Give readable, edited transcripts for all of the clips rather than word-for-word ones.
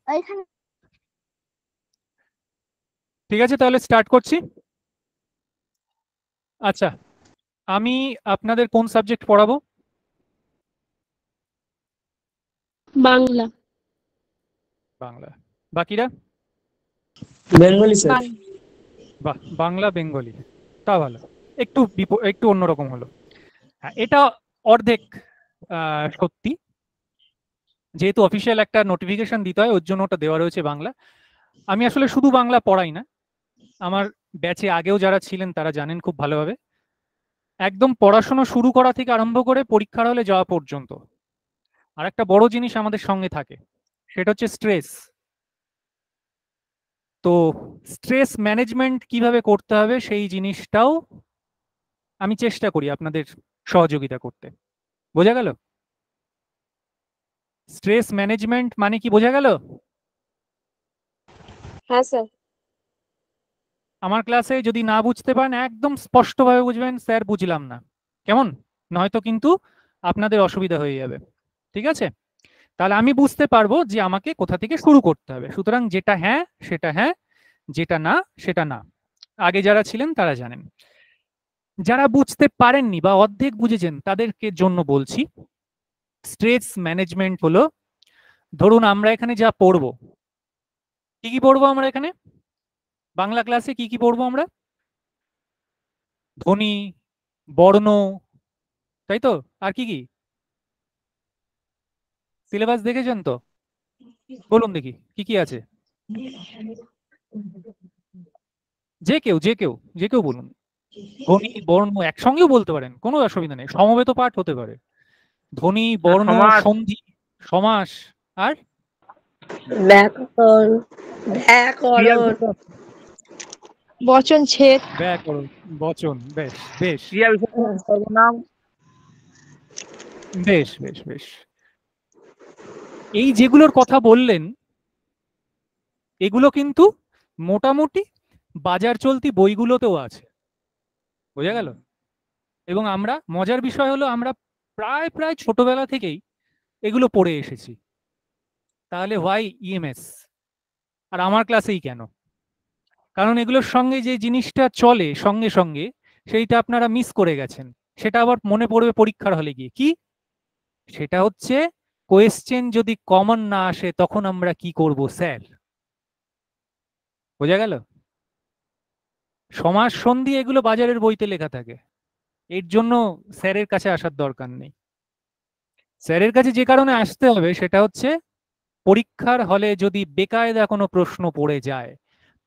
ওইখানে ঠিক আছে, তাহলে স্টার্ট করছি। আচ্ছা, আমি আপনাদের কোন সাবজেক্ট পড়াবো? বাংলা। বাংলা। বাকিরা? Bengali sir. বাহ, বাংলা বেঙ্গলি, তা ভালো। একটু অন্যরকম হলো। হ্যাঁ, এটা অর্ধেক সত্যি, যেহেতু অফিসিয়াল একটা নোটিফিকেশন দিতে হয় ওর জন্য ওটা দেওয়া রয়েছে বাংলা। আমি আসলে শুধু বাংলা পড়াই না, আমার ব্যাচে আগেও যারা ছিলেন তারা জানেন খুব ভালোভাবে। একদম পড়াশোনা শুরু করা থেকে আরম্ভ করে পরীক্ষার হলে যাওয়া পর্যন্ত আর একটা বড় জিনিস আমাদের সঙ্গে থাকে, সেটা হচ্ছে স্ট্রেস। তো স্ট্রেস ম্যানেজমেন্ট কিভাবে করতে হবে সেই জিনিসটাও আমি চেষ্টা করি আপনাদের সহযোগিতা করতে। বোঝা গেল? স্ট্রেস ম্যানেজমেন্ট মানে কি বোঝা গেল? হ্যাঁ স্যার। আমার ক্লাসে যদি না বুঝতে পারেন একদম স্পষ্টভাবে বুঝবেন, স্যার বুঝলাম না, কেমন? নয়তো কিন্তু আপনাদের অসুবিধা হয়ে যাবে। ঠিক আছে, তাহলে আমি বুঝতে পারবো যে আমাকে কোথা থেকে শুরু করতে হবে। সুতরাং যেটা হ্যাঁ সেটা হ্যাঁ, যেটা না সেটা না। আগে যারা ছিলেন তারা জানেন। যারা বুঝতে পারেননি বা অর্ধেক বুঝেছেন তাদেরকে জন্য বলছি, স্ট্রেস ম্যানেজমেন্ট হলো, ধরুন আমরা এখানে যা পড়বো, কি কি পড়বো আমরা এখানে বাংলা ক্লাসে? কি কি পড়বো আমরা? ধ্বনি, বর্ণ, তাই তো? আর কি কি সিলেবাস দেখেছেন তো? বলুন দেখি কি কি আছে। যে কেউ বলুন। ধ্বনি বর্ণ একসঙ্গেও বলতে পারেন, কোনো অসুবিধা নেই, সমবেত পাঠ হতে পারে। ধ্বনি, বর্ণ, সন্ধি, সমাস, আর ব্যাকরণ। ব্যাকরণ। বচন ছেদ। ব্যাকরণ, বচন। বেশ বেশ ক্রিয়া বিশেষণ, সর্বনাম। বেশ বেশ বেশ। এই যেগুলোর কথা বললেন এগুলো কিন্তু মোটামুটি বাজার চলতি বইগুলোতেও আছে। বোঝা গেল? এবং আমরা, মজার বিষয় হলো আমরা প্রায় প্রায় ছোটবেলা থেকেই এগুলো পড়ে এসেছি। তাহলে হোয়াই ইএমএস? আর আমার ক্লাসেই কেন? কারণ এগুলোর সঙ্গে যে জিনিসটা চলে সঙ্গে সঙ্গে সেইটা আপনারা মিস করে গেছেন, সেটা আবার মনে পড়বে পরীক্ষার হলে গিয়ে। কি? সেটা হচ্ছে কোয়েশ্চেন যদি কমন না আসে তখন আমরা কি করব স্যার? বোঝা গেল? সমাস, সন্ধি এগুলো বাজারের বইতে লেখা থাকে, এর জন্য স্যারের কাছে আসার দরকার নেই। স্যারের কাছে যে কারণে আসতে হবে সেটা হচ্ছে পরীক্ষার হলে যদি বেকায়দা কোনো প্রশ্ন পড়ে যায়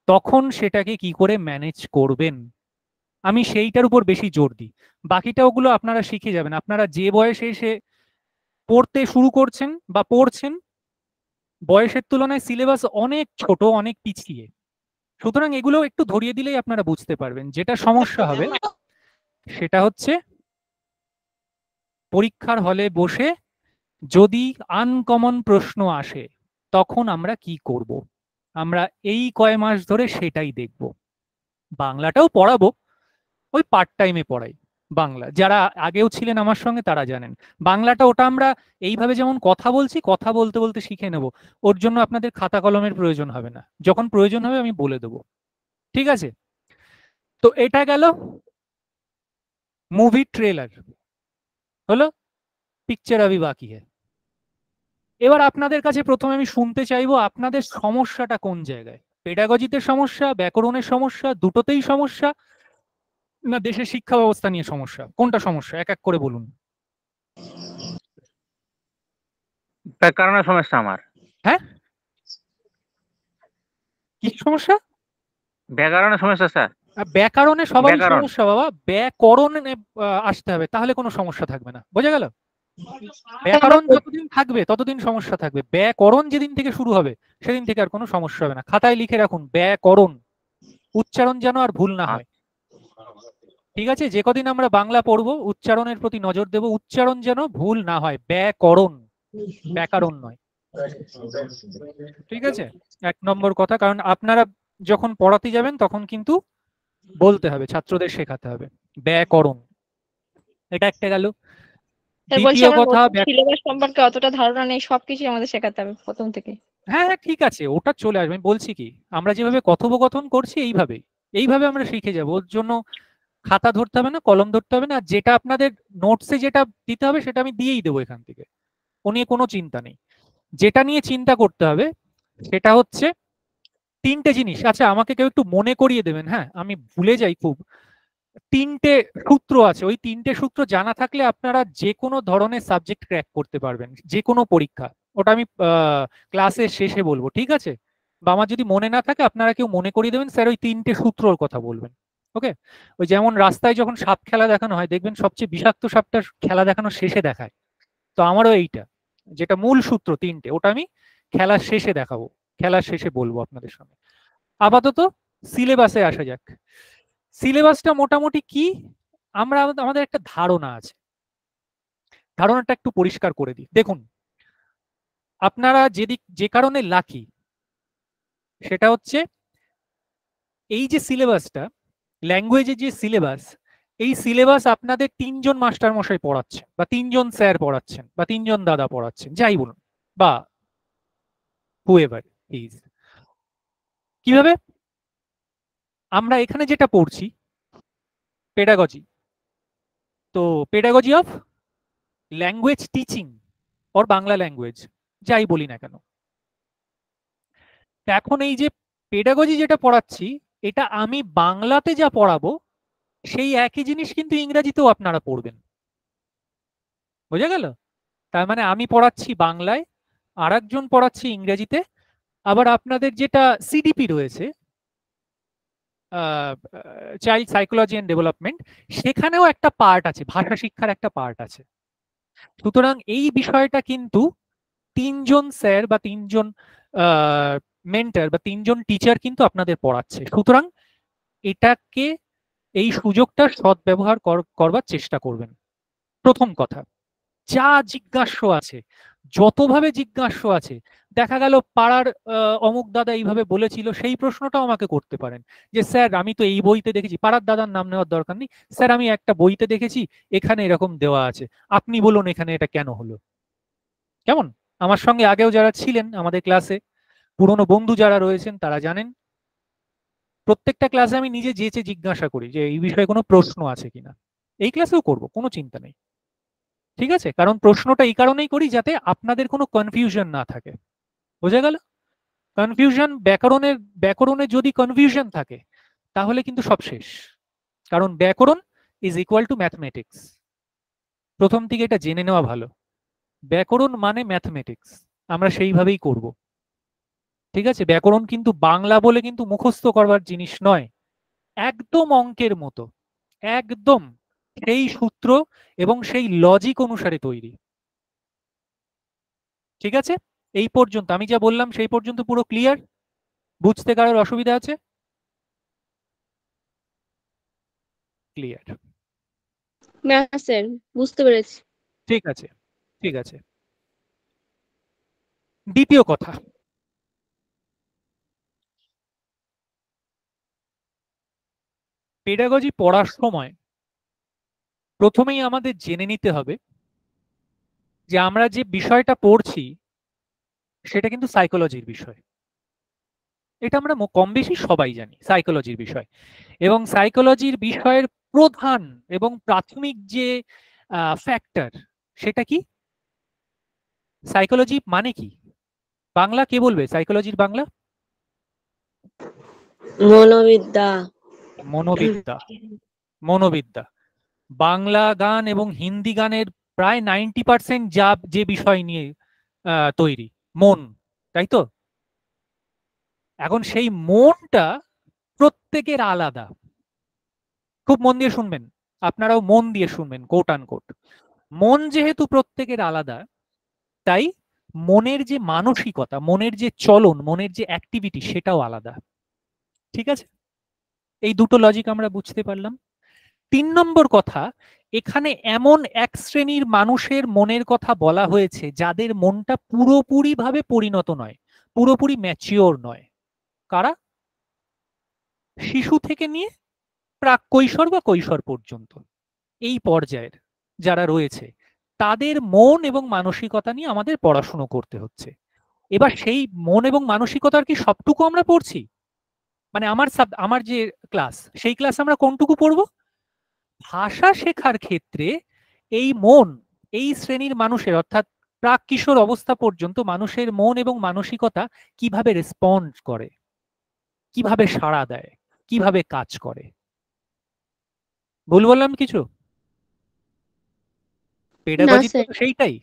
তখন সেটাকে কি করে ম্যানেজ করবেন, আমি সেইটার উপর বেশি জোর দিই। বাকিটা ওগুলো আপনারা শিখে যাবেন। আপনারা যে বয়সে এসে পড়তে শুরু করছেন বা পড়ছেন, বয়সের তুলনায় সিলেবাস অনেক ছোট, অনেক পিছিয়ে। সুতরাং এগুলো একটু ধরিয়ে দিলেই আপনারা বুঝতে পারবেন। যেটা সমস্যা হবে সেটা হচ্ছে পরীক্ষার হলে বসে যদি আনকমন প্রশ্ন আসে তখন আমরা কি করব। আমরা এই কয় মাস ধরে সেটাই দেখব। বাংলাটাও পড়াবো, ওই পার্ট টাইমে পড়াই বাংলা। যারা আগেও ছিলেন আমার সঙ্গে তারা জানেন বাংলাটা ওটা আমরা এইভাবে যেমন কথা বলছি, কথা বলতে বলতে শিখে নেব। ওর জন্য আপনাদের খাতা কলমের প্রয়োজন হবে না, যখন প্রয়োজন হবে আমি বলে দেবো। ঠিক আছে, তো এটা গেল মুভি ট্রেলার, হলো পিকচার আভি বাকি হ্যায়। এবার আপনাদের কাছে প্রথমে আমি শুনতে চাইবো আপনাদের সমস্যাটা কোন জায়গায়। পেডাগজিতে সমস্যা, ব্যাকরণের সমস্যা, দুটোতেই সমস্যা, না দেশের শিক্ষা ব্যবস্থা নিয়ে সমস্যা? কোনটা সমস্যা এক এক করে বলুন। ব্যাকরণের সমস্যা আমার। হ্যাঁ, কি সমস্যা? ব্যাকরণের সমস্যা স্যার। ব্যাকরণে সবারই ব্যাকরণ। সমস্যা বাবা, ব্যাকরণে আসতে হবে, তাহলে কোনো সমস্যা থাকবে না। বোঝা গেল? ব্যাকরণ যতদিন থাকবে ততদিন সমস্যা থাকবে, ব্যাকরণ যেদিন থেকে শুরু হবে সেদিন থেকে আর কোনো সমস্যা হবে না। খাতায় লিখে রাখুন ব্যাকরণ, উচ্চারণ যেন আর ভুল না হয়। ঠিক আছে, যে কদিন আমরা বাংলা পড়বো উচ্চারণের প্রতি নজর দেব, উচ্চারণ যেন ভুল না হয়, ব্যাকরণ, ব্যাকরণ নয়। ঠিক আছে, এক নম্বর কথা। কারণ আপনারা যখন পড়াতে যাবেন তখন কিন্তু বলতে হবে, ছাত্রদের শেখাতে হবে ব্যাকরণ। এটা একটা গেল। বলছি দ্বিতীয় আমার কথা, সিলেবাস সম্পর্কে অতটা ধারণা নেই, সবকিছু আমাদের শেখাতে হবে প্রথম থেকে। হ্যাঁ হ্যাঁ ঠিক আছে, ওটা চলে আসবে। আমি বলছি কি, আমরা যেভাবে কথোপকথন করছি এইভাবে আমরা শিখে যাবো। ওর জন্য খাতা ধরতে হবে না, কলম ধরতে হবে না। আর যেটা আপনাদের নোটসে যেটা দিতে হবে সেটা আমি দিয়েই দেবো এখান থেকে, ও নিয়ে কোনো চিন্তা নেই। যেটা নিয়ে চিন্তা করতে হবে সেটা হচ্ছে তিনটে জিনিস। আচ্ছা আমাকে কেউ একটু মনে করিয়ে দেবেন, হ্যাঁ আমি ভুলে যাই খুব। তিনটে সূত্র আছে, ওই তিনটে সূত্র জানা থাকলে আপনারা যে কোনো ধরনের সাবজেক্ট ক্র্যাক করতে পারবেন, যে কোনো পরীক্ষা। ওটা আমি ক্লাসের শেষে বলবো, ঠিক আছে? বা আমার যদি মনে না থাকে আপনারা কেউ মনে করিয়ে দেবেন, স্যার ওই তিনটে সূত্রর কথা বলবেন। ওকে? ওই যেমন রাস্তায় যখন সাপ খেলা দেখানো হয় দেখবেন সবচেয়ে বিষাক্ত সাপটা খেলা দেখানো শেষে দেখায়, তো আমারও এইটা, যেটা মূল সূত্র তিনটে, ওটা আমি খেলার শেষে দেখাবো, খেলার শেষে বলবো আপনাদের সামনে। আপাতত সিলেবাসে আসা যাক। সিলেবাসটা মোটামুটি কি, আমরা আমাদের একটা ধারণা আছে, ধারণাটা একটু পরিষ্কার করে দিই। দেখুন, আপনারা যে কারণে লাকি সেটা হচ্ছে এই যে সিলেবাসটা, ল্যাঙ্গুয়েজের যে সিলেবাস, এই সিলেবাস আপনাদের তিনজন মাস্টার মশাই পড়াচ্ছেন, বা তিনজন স্যার পড়াচ্ছেন, বা তিনজন দাদা পড়াচ্ছেন, যাই বলুন, বা হুএভার ইজ। কিভাবে? আমরা এখানে যেটা পড়ছি পেডাগজি, তো pedagogy of language teaching or Bangla language, যাই বলি না কেন। এখন এই যে পেডাগজি যেটা পড়াচ্ছি, এটা আমি বাংলাতে যা পড়াবো সেই একই জিনিস কিন্তু ইংরেজিতেও আপনারা পড়বেন। বোঝা গেল? তার মানে আমি পড়াচ্ছি বাংলায়, আর একজন পড়াচ্ছি ইংরেজিতে। আবার আপনাদের যেটা সিডিপি রয়েছে, চাইল্ড সাইকোলজি অ্যান্ড ডেভেলপমেন্ট, সেখানেও একটা পার্ট আছে, ভাষা শিক্ষার একটা পার্ট আছে। সুতরাং এই বিষয়টা কিন্তু তিনজন স্যার বা তিনজন মেন্টর বা তিনজন টিচার কিন্তু আপনাদের পড়াচ্ছে। সুতরাং এটাকে, এই সুযোগটার সদ্ব্যবহার করবার চেষ্টা করবেন। প্রথম কথা, যা জিজ্ঞাস্য আছে, যতভাবে জিজ্ঞাস্য আছে, দেখা গেল পাড়ার অমুক দাদা এইভাবে বলেছিল, সেই প্রশ্নটাও আমাকে করতে পারেন যে স্যার আমি তো এই বইতে দেখেছি, পাড়ার দাদার নাম নেওয়ার দরকার নেই, স্যার আমি একটা বইতে দেখেছি এখানে এরকম দেওয়া আছে, আপনি বলুন এখানে এটা কেন হলো। কেমন? আমার সঙ্গে আগেও যারা ছিলেন আমাদের ক্লাসে, পুরনো বন্ধু যারা রয়েছেন তারা জানেন, প্রত্যেকটা ক্লাসে আমি নিজে যেচে জিজ্ঞাসা করি যে এই বিষয়ে কোনো প্রশ্ন আছে কিনা। এই ক্লাসেও করব, কোনো চিন্তা নেই, ঠিক আছে? কারণ প্রশ্নটা এই কারণেই করি যাতে আপনাদের কোনো কনফিউশন না থাকে। বোঝা গেল? কনফিউশন, ব্যাকরণে যদি কনফিউশন থাকে তাহলে কিন্তু সব শেষ। কারণ ব্যাকরণ ইজ ইকুয়াল টু ম্যাথমেটিক্স, প্রথম থেকে এটা জেনে নেওয়া ভালো। ব্যাকরণ মানে ম্যাথমেটিক্স, আমরা সেইভাবেই করব, ঠিক আছে? ব্যাকরণ কিন্তু বাংলা বলে কিন্তু মুখস্থ করবার জিনিস নয়, একদম অঙ্কের মতো, একদম সেই সূত্র এবং সেই লজিক অনুসারে তৈরি, ঠিক আছে? এই পর্যন্ত আমি যা বললাম সেই পর্যন্ত পুরো ক্লিয়ার? বুঝতে কারোর অসুবিধা আছে? ক্লিয়ার? না স্যার, বুঝতে পেরেছি। ঠিক আছে, ঠিক আছে। দ্বিতীয় কথা, পেডাগজি পড়ার সময় প্রথমেই আমাদের জেনে নিতে হবে যে আমরা যে বিষয়টা পড়ছি সেটা কিন্তু সাইকোলজির বিষয়। এটা আমরা কম বেশি সবাই জানি, সাইকোলজির বিষয়। এবং সাইকোলজির বিষয়ের প্রধান এবং প্রাথমিক যে ফ্যাক্টর, সেটা কি? সাইকোলজি মানে কি? বাংলা কে বলবে সাইকোলজির বাংলা? মনোবিদ্যা। মনোবিদ্যা। মনোবিদ্যা। বাংলা গান এবং হিন্দি গানের প্রায় 90% যা যে বিষয় নিয়ে তৈরি, মন, তাই তো? এখন সেই মনটা প্রত্যেকের আলাদা। খুব মন দিয়ে শুনবেন, আপনারাও মন দিয়ে শুনবেন, কোট আন কোট। মন যেহেতু প্রত্যেকের আলাদা, তাই মনের যে মানসিকতা, মনের যে চলন, মনের যে অ্যাক্টিভিটি, সেটাও আলাদা, ঠিক আছে? এই দুটো লজিক আমরা বুঝতে পারলাম। 3 নম্বর কথা, এখানে এমন এক শ্রেণীর মানুষের মনের কথা বলা হয়েছে যাদের মনটা পুরোপুরি ভাবে পরিণত নয়, পুরোপুরি ম্যাচিওর নয়। কারা? শিশু থেকে নিয়ে প্রাক কৈশোর বা কৈশোর পর্যন্ত, এই পর্যায়ের যারা রয়েছে, তাদের মন এবং মানসিকতা নিয়ে আমাদের পড়াশুনো করতে হচ্ছে। এবার সেই মন এবং মানসিকতার কি সবটুকু আমরা পড়ছি? মানে আমার যে ক্লাস, সেই ক্লাস আমরা কোনটুকু পড়বো? ভাষা শেখার ক্ষেত্রে এই মন, এই শ্রেণীর মানুষের অর্থাৎ প্রাক কিশোর অবস্থা পর্যন্ত মানুষের মন এবং মানসিকতা কিভাবে রেসপন্ড করে, কিভাবে সাড়া দেয়, কিভাবে কাজ করে। ভুল বললাম কিছু? না পেডাগজি স্যার। তো সেইটাই।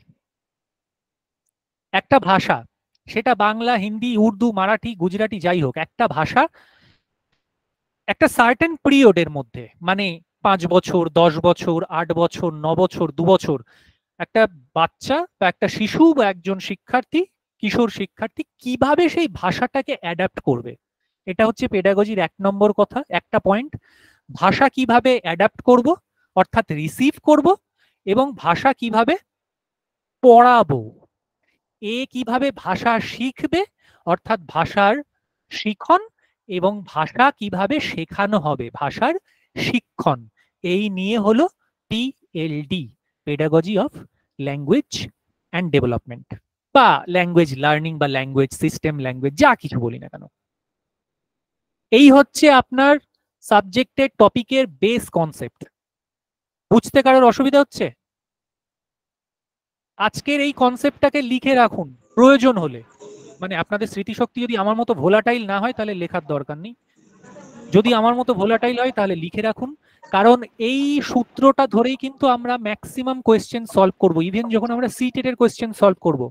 একটা ভাষা, সেটা বাংলা, হিন্দি, উর্দু, মারাঠি, গুজরাটি, যাই হোক, একটা ভাষা একটা সার্টেন পিরিয়ডের মধ্যে, মানে 5 বছর, 10 বছর, 8 বছর, 9 বছর, 2 বছর, একটা বাচ্চা বা একটা শিশু বা একজন শিক্ষার্থী, কিশোর শিক্ষার্থী কিভাবে সেই ভাষাটাকে অ্যাডাপ্ট করবে, এটা হচ্ছে পেডাগজির 1 নম্বর কথা, একটা পয়েন্ট। ভাষা কিভাবে অ্যাডাপ্ট করব, অর্থাৎ রিসিভ করব, এবং ভাষা কিভাবে পড়াবো, কিভাবে ভাষা শিখবে, অর্থাৎ ভাষার শিখন, এবং ভাষা কিভাবে শেখানো হবে, ভাষার শিক্ষণ। এই নিয়ে হলো PLD, pedagogy of language and development, বা ল্যাঙ্গুয়েজ লার্নিং, বা ল্যাঙ্গুয়েজ সিস্টেম, ল্যাঙ্গুয়েজ যা কিছু বলি না কেন। এই হচ্ছে আপনার সাবজেক্টের টপিকের বেস কনসেপ্ট। বুঝতে কারোর অসুবিধা হচ্ছে? আজকের এই কনসেপ্টটাকে লিখে রাখুন প্রয়োজন হলে। মানে আপনাদের স্মৃতিশক্তি যদি আমার মতো ভোলাটাইল না হয় তাহলে লেখার দরকার নেই, যদি আমার মতো ভোলাটাইল হয় তাহলে লিখে রাখুন। কারণ এই সূত্রটা ধরেই কিন্তু আমরা ম্যাক্সিমাম কোয়েশ্চেন সলভ করব। ইভেন যখন আমরা সিটেট এর কোয়েশ্চেন সলভ করব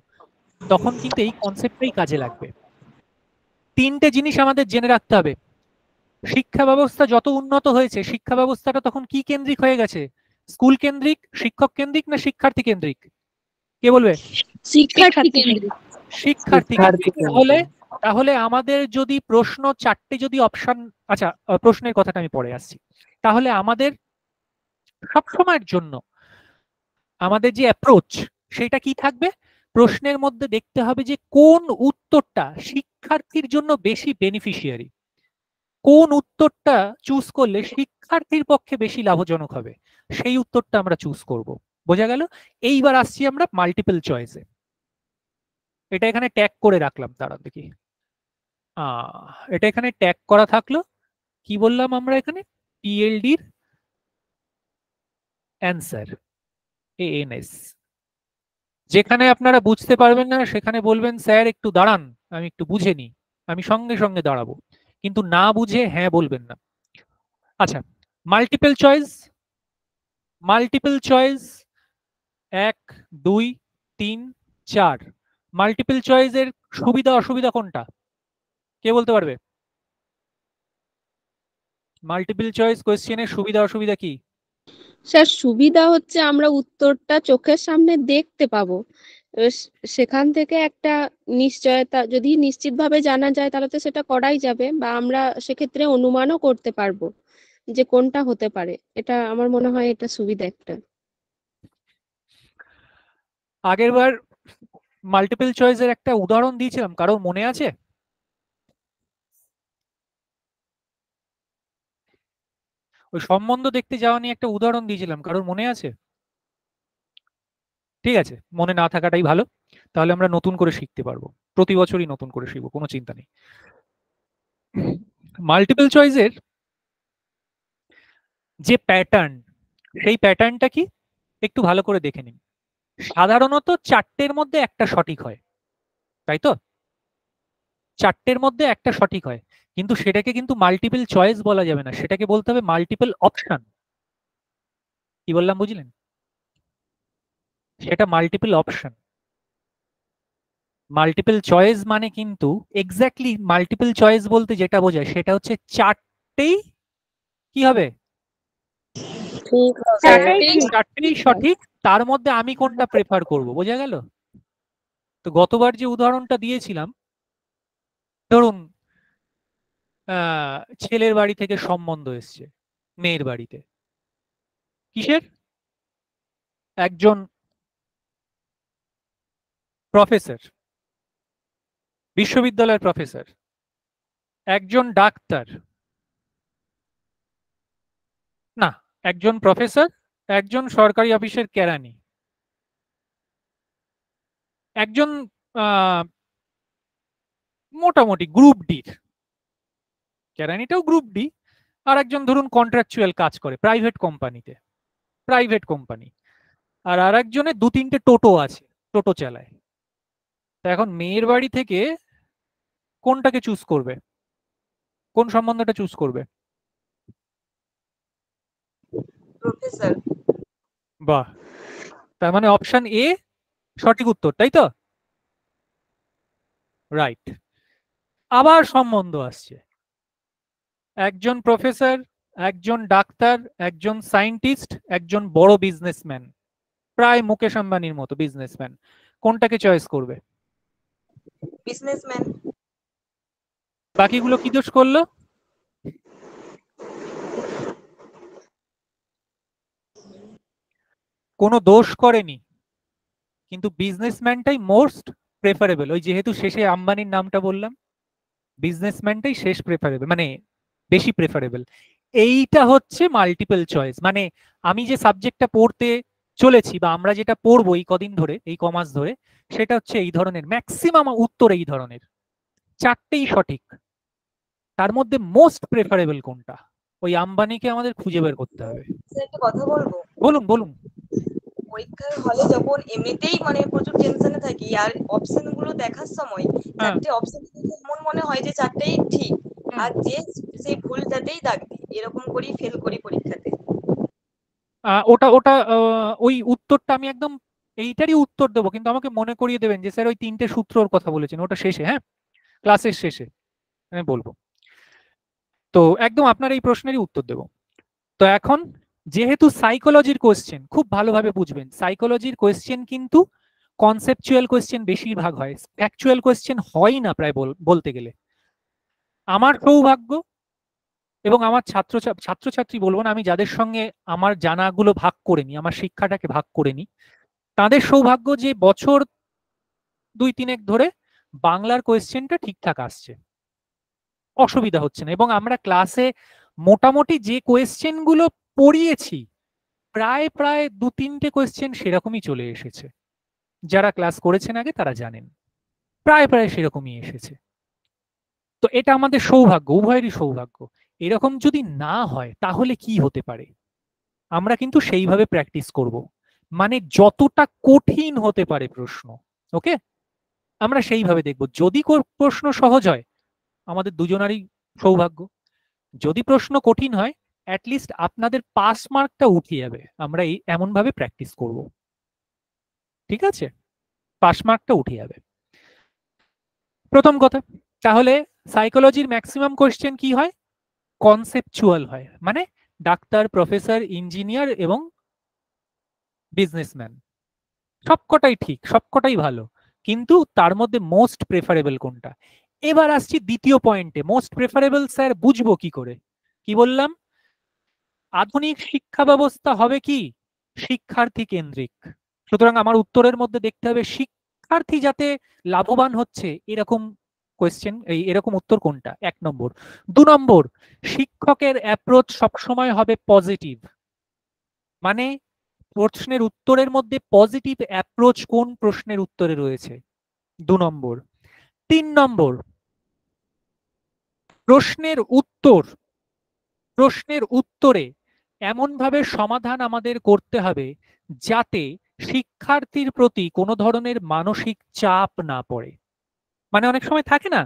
তখন কিন্তু এই কনসেপ্টটাই কাজে লাগবে। 3টে জিনিস আমাদের জেনে রাখতে হবে। শিক্ষা ব্যবস্থা যত উন্নত হয়েছে, শিক্ষা ব্যবস্থাটা তখন কি কেন্দ্রিক হয়ে গেছে? স্কুল কেন্দ্রিক, শিক্ষক কেন্দ্রিক, না শিক্ষার্থী কেন্দ্রিক? কে বলবে? শিক্ষার্থী কেন্দ্রিক। শিক্ষার্থী কেন্দ্রিক। তাহলে আমাদের যদি প্রশ্ন 4টে যদি অপশন, আচ্ছা প্রশ্নের কথাটা আমি পরে আসছি। তাহলে আমাদের সবসময়ের জন্য আমাদের যে অ্যাপ্রোচ সেটা কি থাকবে? প্রশ্নের মধ্যে দেখতে হবে যে কোন উত্তরটা শিক্ষার্থীর জন্য বেশি বেনিফিশিয়ারি, কোন উত্তরটা চুজ করলে শিক্ষার্থীর পক্ষে বেশি লাভজনক হবে, সেই উত্তরটা আমরা চুজ করব। বোঝা গেল? এইবার আসছি আমরা মাল্টিপল চয়েসে। এটা এখানে ট্যাগ করে রাখলাম, দাঁড়ান দেখি। এটা এখানে ট্যাগ করা থাকলো। কি বললাম আমরা এখানে? PLDর অ্যান্সার, ANS। যেখানে আপনারা বুঝতে পারবেন না সেখানে বলবেন স্যার একটু দাঁড়ান, আমি একটু বুঝে নিই, আমি সঙ্গে সঙ্গে দাঁড়াবো, কিন্তু না বুঝে হ্যাঁ বলবেন না। আচ্ছা, multiple choice. Multiple choice 1, 2, 3, 4। Multiple চয়েসের সুবিধা অসুবিধা কোনটা? কে বলতে পারবে? মাল্টিপল চয়েস কোয়েশ্চেনের সুবিধা অসুবিধা কি? স্যার সুবিধা হচ্ছে আমরা উত্তরটা চোখের সামনে দেখতে পাবো। সেখান থেকে একটা নিশ্চয়তা, যদি নিশ্চিতভাবে জানা যায় তাহলে তো সেটা করাই যাবে, বা আমরা সেক্ষেত্রে অনুমানও করতে পারবো যে কোনটা হতে পারে। এটা আমার মনে হয় এটা সুবিধা একটা। আগেরবার মাল্টিপল চয়েসের একটা উদাহরণ দিয়েছিলাম, কারোর মনে আছে? ওই সম্বন্ধ দেখতে যাওয়া নিয়ে একটা উদাহরণ দিয়েছিলাম, কারোর মনে আছে? ঠিক আছে, মনে না থাকাটাই ভালো, তাহলে আমরা নতুন করে শিখতে পারবো। প্রতি বছরই নতুন করে শিখবো, কোনো চিন্তা নেই। মাল্টিপল চয়েসের যে প্যাটার্ন, সেই প্যাটার্নটা কি একটু ভালো করে দেখে নিন। সাধারণত 4টের মধ্যে একটা সঠিক হয়, তাই তো? 4টের মধ্যে একটা সঠিক হয়, কিন্তু সেটাকে কিন্তু মাল্টিপল চয়েস বলা যাবে না, সেটাকে বলতে হবে মাল্টিপল অপশন। কি বললাম বুঝলেন? সেটা মাল্টিপল অপশন। মাল্টিপল চয়েস মানে কিন্তু এক্স্যাক্টলি মাল্টিপল চয়েস বলতে যেটা বোঝায় সেটা হচ্ছে 4টেই কি হবে? ঠিক চারটেই সঠিক, তার মধ্যে আমি কোনটা প্রেফার করব। বোঝা গেল? তো গতবার যে উদাহরণটা দিয়েছিলাম, ধরুন ছেলের বাড়ি থেকে সম্বন্ধ এসছে মেয়ের বাড়িতে। কিসের? একজন প্রফেসর, বিশ্ববিদ্যালয়ের প্রফেসর, একজন ডাক্তার, না, একজন প্রফেসর, একজন সরকারি অফিসের কেরানি, একজন মোটামুটি গ্রুপ ডির, কেরানিটাও গ্রুপ ডি, আর একজন ধরুন কন্ট্রাকচুয়াল কাজ করে প্রাইভেট কোম্পানিতে, প্রাইভেট কোম্পানি, আর একজনের 2-3টে টোটো আছে, টোটো চালায়। তা এখন মেয়ের বাড়ি থেকে কোনটাকে চুজ করবে, কোন সম্বন্ধটা চুজ করবে? প্রফেসর। বাহ, তার মানে অপশন এ সঠিক উত্তর, তাই তো? রাইট। আবার সম্বন্ধ আসছে, একজন প্রফেসর, একজন ডাক্তার, একজন সায়েন্টিস্ট, একজন বড় বিজনেসম্যান, প্রায় মুকেশ আম্বানির মতো বিজনেসম্যান, কোনটাকে চয়েস করবে? বিজনেসম্যান। বাকিগুলো কি দোষ করলো? কোনো দোষ করেনি, কিন্তু বিজনেসম্যানটাই মোস্ট প্রেফারেবল। ওই যেহেতু শেষে আম্বানির নামটা বললাম, বিজনেসম্যানটাই শেষ প্রেফারেবল, মানে বেশি প্রেফারেবল। এইটা হচ্ছে মাল্টিপল চয়েস, মানে আমি যে সাবজেক্টটা পড়তে চলেছি বা আমরা যেটা পড়বো এই কদিন ধরে, এই কমাস ধরে, সেটা হচ্ছে এই ধরনের, ম্যাক্সিমাম উত্তর এই ধরনের, 4টেই সঠিক। তার মধ্যে মোস্ট প্রেফারেবল কোনটা, ওই আম্বানিকে আমাদের খুঁজে বের করতে হবে। স্যার একটা কথা বলবো? বলুন বলুন। পরীক্ষার হলে যখন এমনিতেই মানে প্রচুর টেনশনে থাকি, আর অপশন গুলো দেখার সময় চারটে অপশন এমন মনে হয় যে চারটেই ঠিক, আর যে সেই ভুলটাতেই দাগ দিই, এরকম করেই ফেল করি পরীক্ষাতে। ওটা ওটা ওই উত্তরটা আমি একদম এইটারই উত্তর দেবো, কিন্তু আমাকে মনে করিয়ে দেবেন যে স্যার ওই 3টে সূত্রর কথা বলেছেন, ওটা শেষে, হ্যাঁ ক্লাসের শেষে আমি বলবো। তো একদম আপনার এই প্রশ্নেরই উত্তর দেবো। তো এখন যেহেতু সাইকোলজির কোয়েশ্চেন, খুব ভালোভাবে বুঝবেন, সাইকোলজির কোয়েশ্চেন কিন্তু কনসেপচুয়াল কোয়েশ্চেন বেশিরভাগ হয়, ফ্যাকচুয়াল কোয়েশ্চেন হয় না প্রায় বলতে গেলে। আমার সৌভাগ্য এবং আমার ছাত্রছাত্রী বলবো না, আমি যাদের সঙ্গে আমার জানাগুলো ভাগ করে নিই, আমার শিক্ষাটাকে ভাগ করে নিই, তাদের সৌভাগ্য যে বছর 2-3 ধরে বাংলার কোয়েশ্চেনটা ঠিকঠাক আসছে, অসুবিধা হচ্ছে না। এবং আমরা ক্লাসে মোটামুটি যে কোয়েশ্চেন গুলো পড়িয়েছি, প্রায় প্রায় 2-3টে কোয়েশ্চেন সেরকমই চলে এসেছে, যারা ক্লাস করেছেন আগে তারা জানেন, প্রায় প্রায় সেরকমই এসেছে। তো এটা আমাদের সৌভাগ্য, উভয়েরই সৌভাগ্য। এরকম যদি না হয় তাহলে কি হতে পারে, আমরা কিন্তু সেইভাবে প্র্যাকটিস করব, মানে যতটা কঠিন হতে পারে প্রশ্ন, ওকে, আমরা সেইভাবে দেখব। যদি প্রশ্ন সহজ হয় আমাদের দুজনারই সৌভাগ্য, যদি প্রশ্ন কঠিন হয় অ্যাটলিস্ট আপনাদের পাস মার্কটা উঠে যাবে, আমরা এই এমন ভাবে প্র্যাকটিস করব, ঠিক আছে? পাস মার্কটা উঠে যাবে, প্রথম কথা। তাহলে সাইকোলজির ম্যাক্সিমাম কোশ্চেন কি হয়? কনসেপচুয়াল হয়, মানে ডাক্তার, প্রফেসর, ইঞ্জিনিয়ার এবং বিজনেসম্যান সবকটাই ঠিক, সবকটাই ভালো, কিন্তু তার মধ্যে মোস্ট প্রেফারেবল কোনটা? এবার আসছি দ্বিতীয় পয়েন্টে, মোস্ট প্রেফারেবল স্যার বুঝবো কি করে? কি বললাম? আধুনিক শিক্ষা ব্যবস্থা হবে কি শিক্ষার্থী কেন্দ্রিক। সুতরাং আমার উত্তরের মধ্যে দেখতে হবে শিক্ষার্থী যাতে লাভবান হচ্ছে এরকম কোয়েশ্চেন, এরকম উত্তর কোনটা, 1 নম্বর। 2 নম্বর, শিক্ষকের অ্যাপ্রোচ সবসময় হবে পজিটিভ, মানে প্রশ্নের উত্তরের মধ্যে পজিটিভ অ্যাপ্রোচ কোন প্রশ্নের উত্তরে রয়েছে, 2 নম্বর। 3 নম্বর, প্রশ্নের উত্তরে এমন ভাবে সমাধান আমাদের করতে হবে যাতে শিক্ষার্থীর প্রতি কোনো ধরনের মানসিক চাপ না পড়ে। মানে অনেক সময় থাকে না,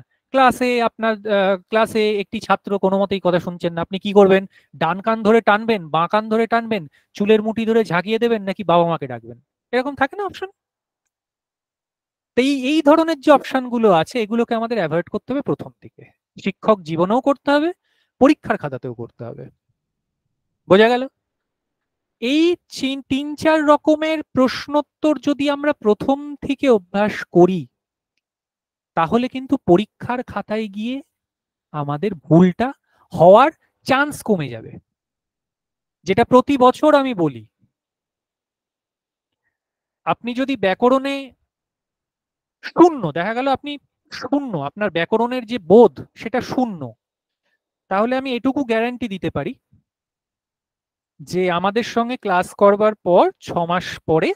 ক্লাসে একটি ছাত্র কোনো মতেই কথা শুনছেন না, আপনি কি করবেন? ডান কান ধরে টানবেন, বাঁ কান ধরে টানবেন, চুলের মুঠি ধরে ঝাঁকিয়ে দেবেন, নাকি বাবা মাকে ডাকবেন? এরকম থাকে না অপশন? এই ধরনের যে অপশন গুলো আছে এগুলোকে আমাদের অ্যাভয়েড করতে হবে প্রথম থেকে, শিক্ষক জীবনেও করতে হবে, পরীক্ষার খাতাতেও করতে হবে। বোঝা গেল? এই 3-4 রকমের প্রশ্নোত্তর যদি আমরা প্রথম থেকে অভ্যাস করি তাহলে কিন্তু পরীক্ষার খাতায় গিয়ে আমাদের ভুলটা হওয়ার চান্স কমে যাবে। যেটা প্রতি বছর আমি বলি, আপনি যদি ব্যাকরণে শূন্য দেখা গেল, আপনি শূন্য, আপনার ব্যাকরণের যে বোধ সেটা শূন্য, তাহলে আমি এটুকু গ্যারান্টি দিতে পারি যে আমাদের সঙ্গে ক্লাস করবার পর 6 মাস পরে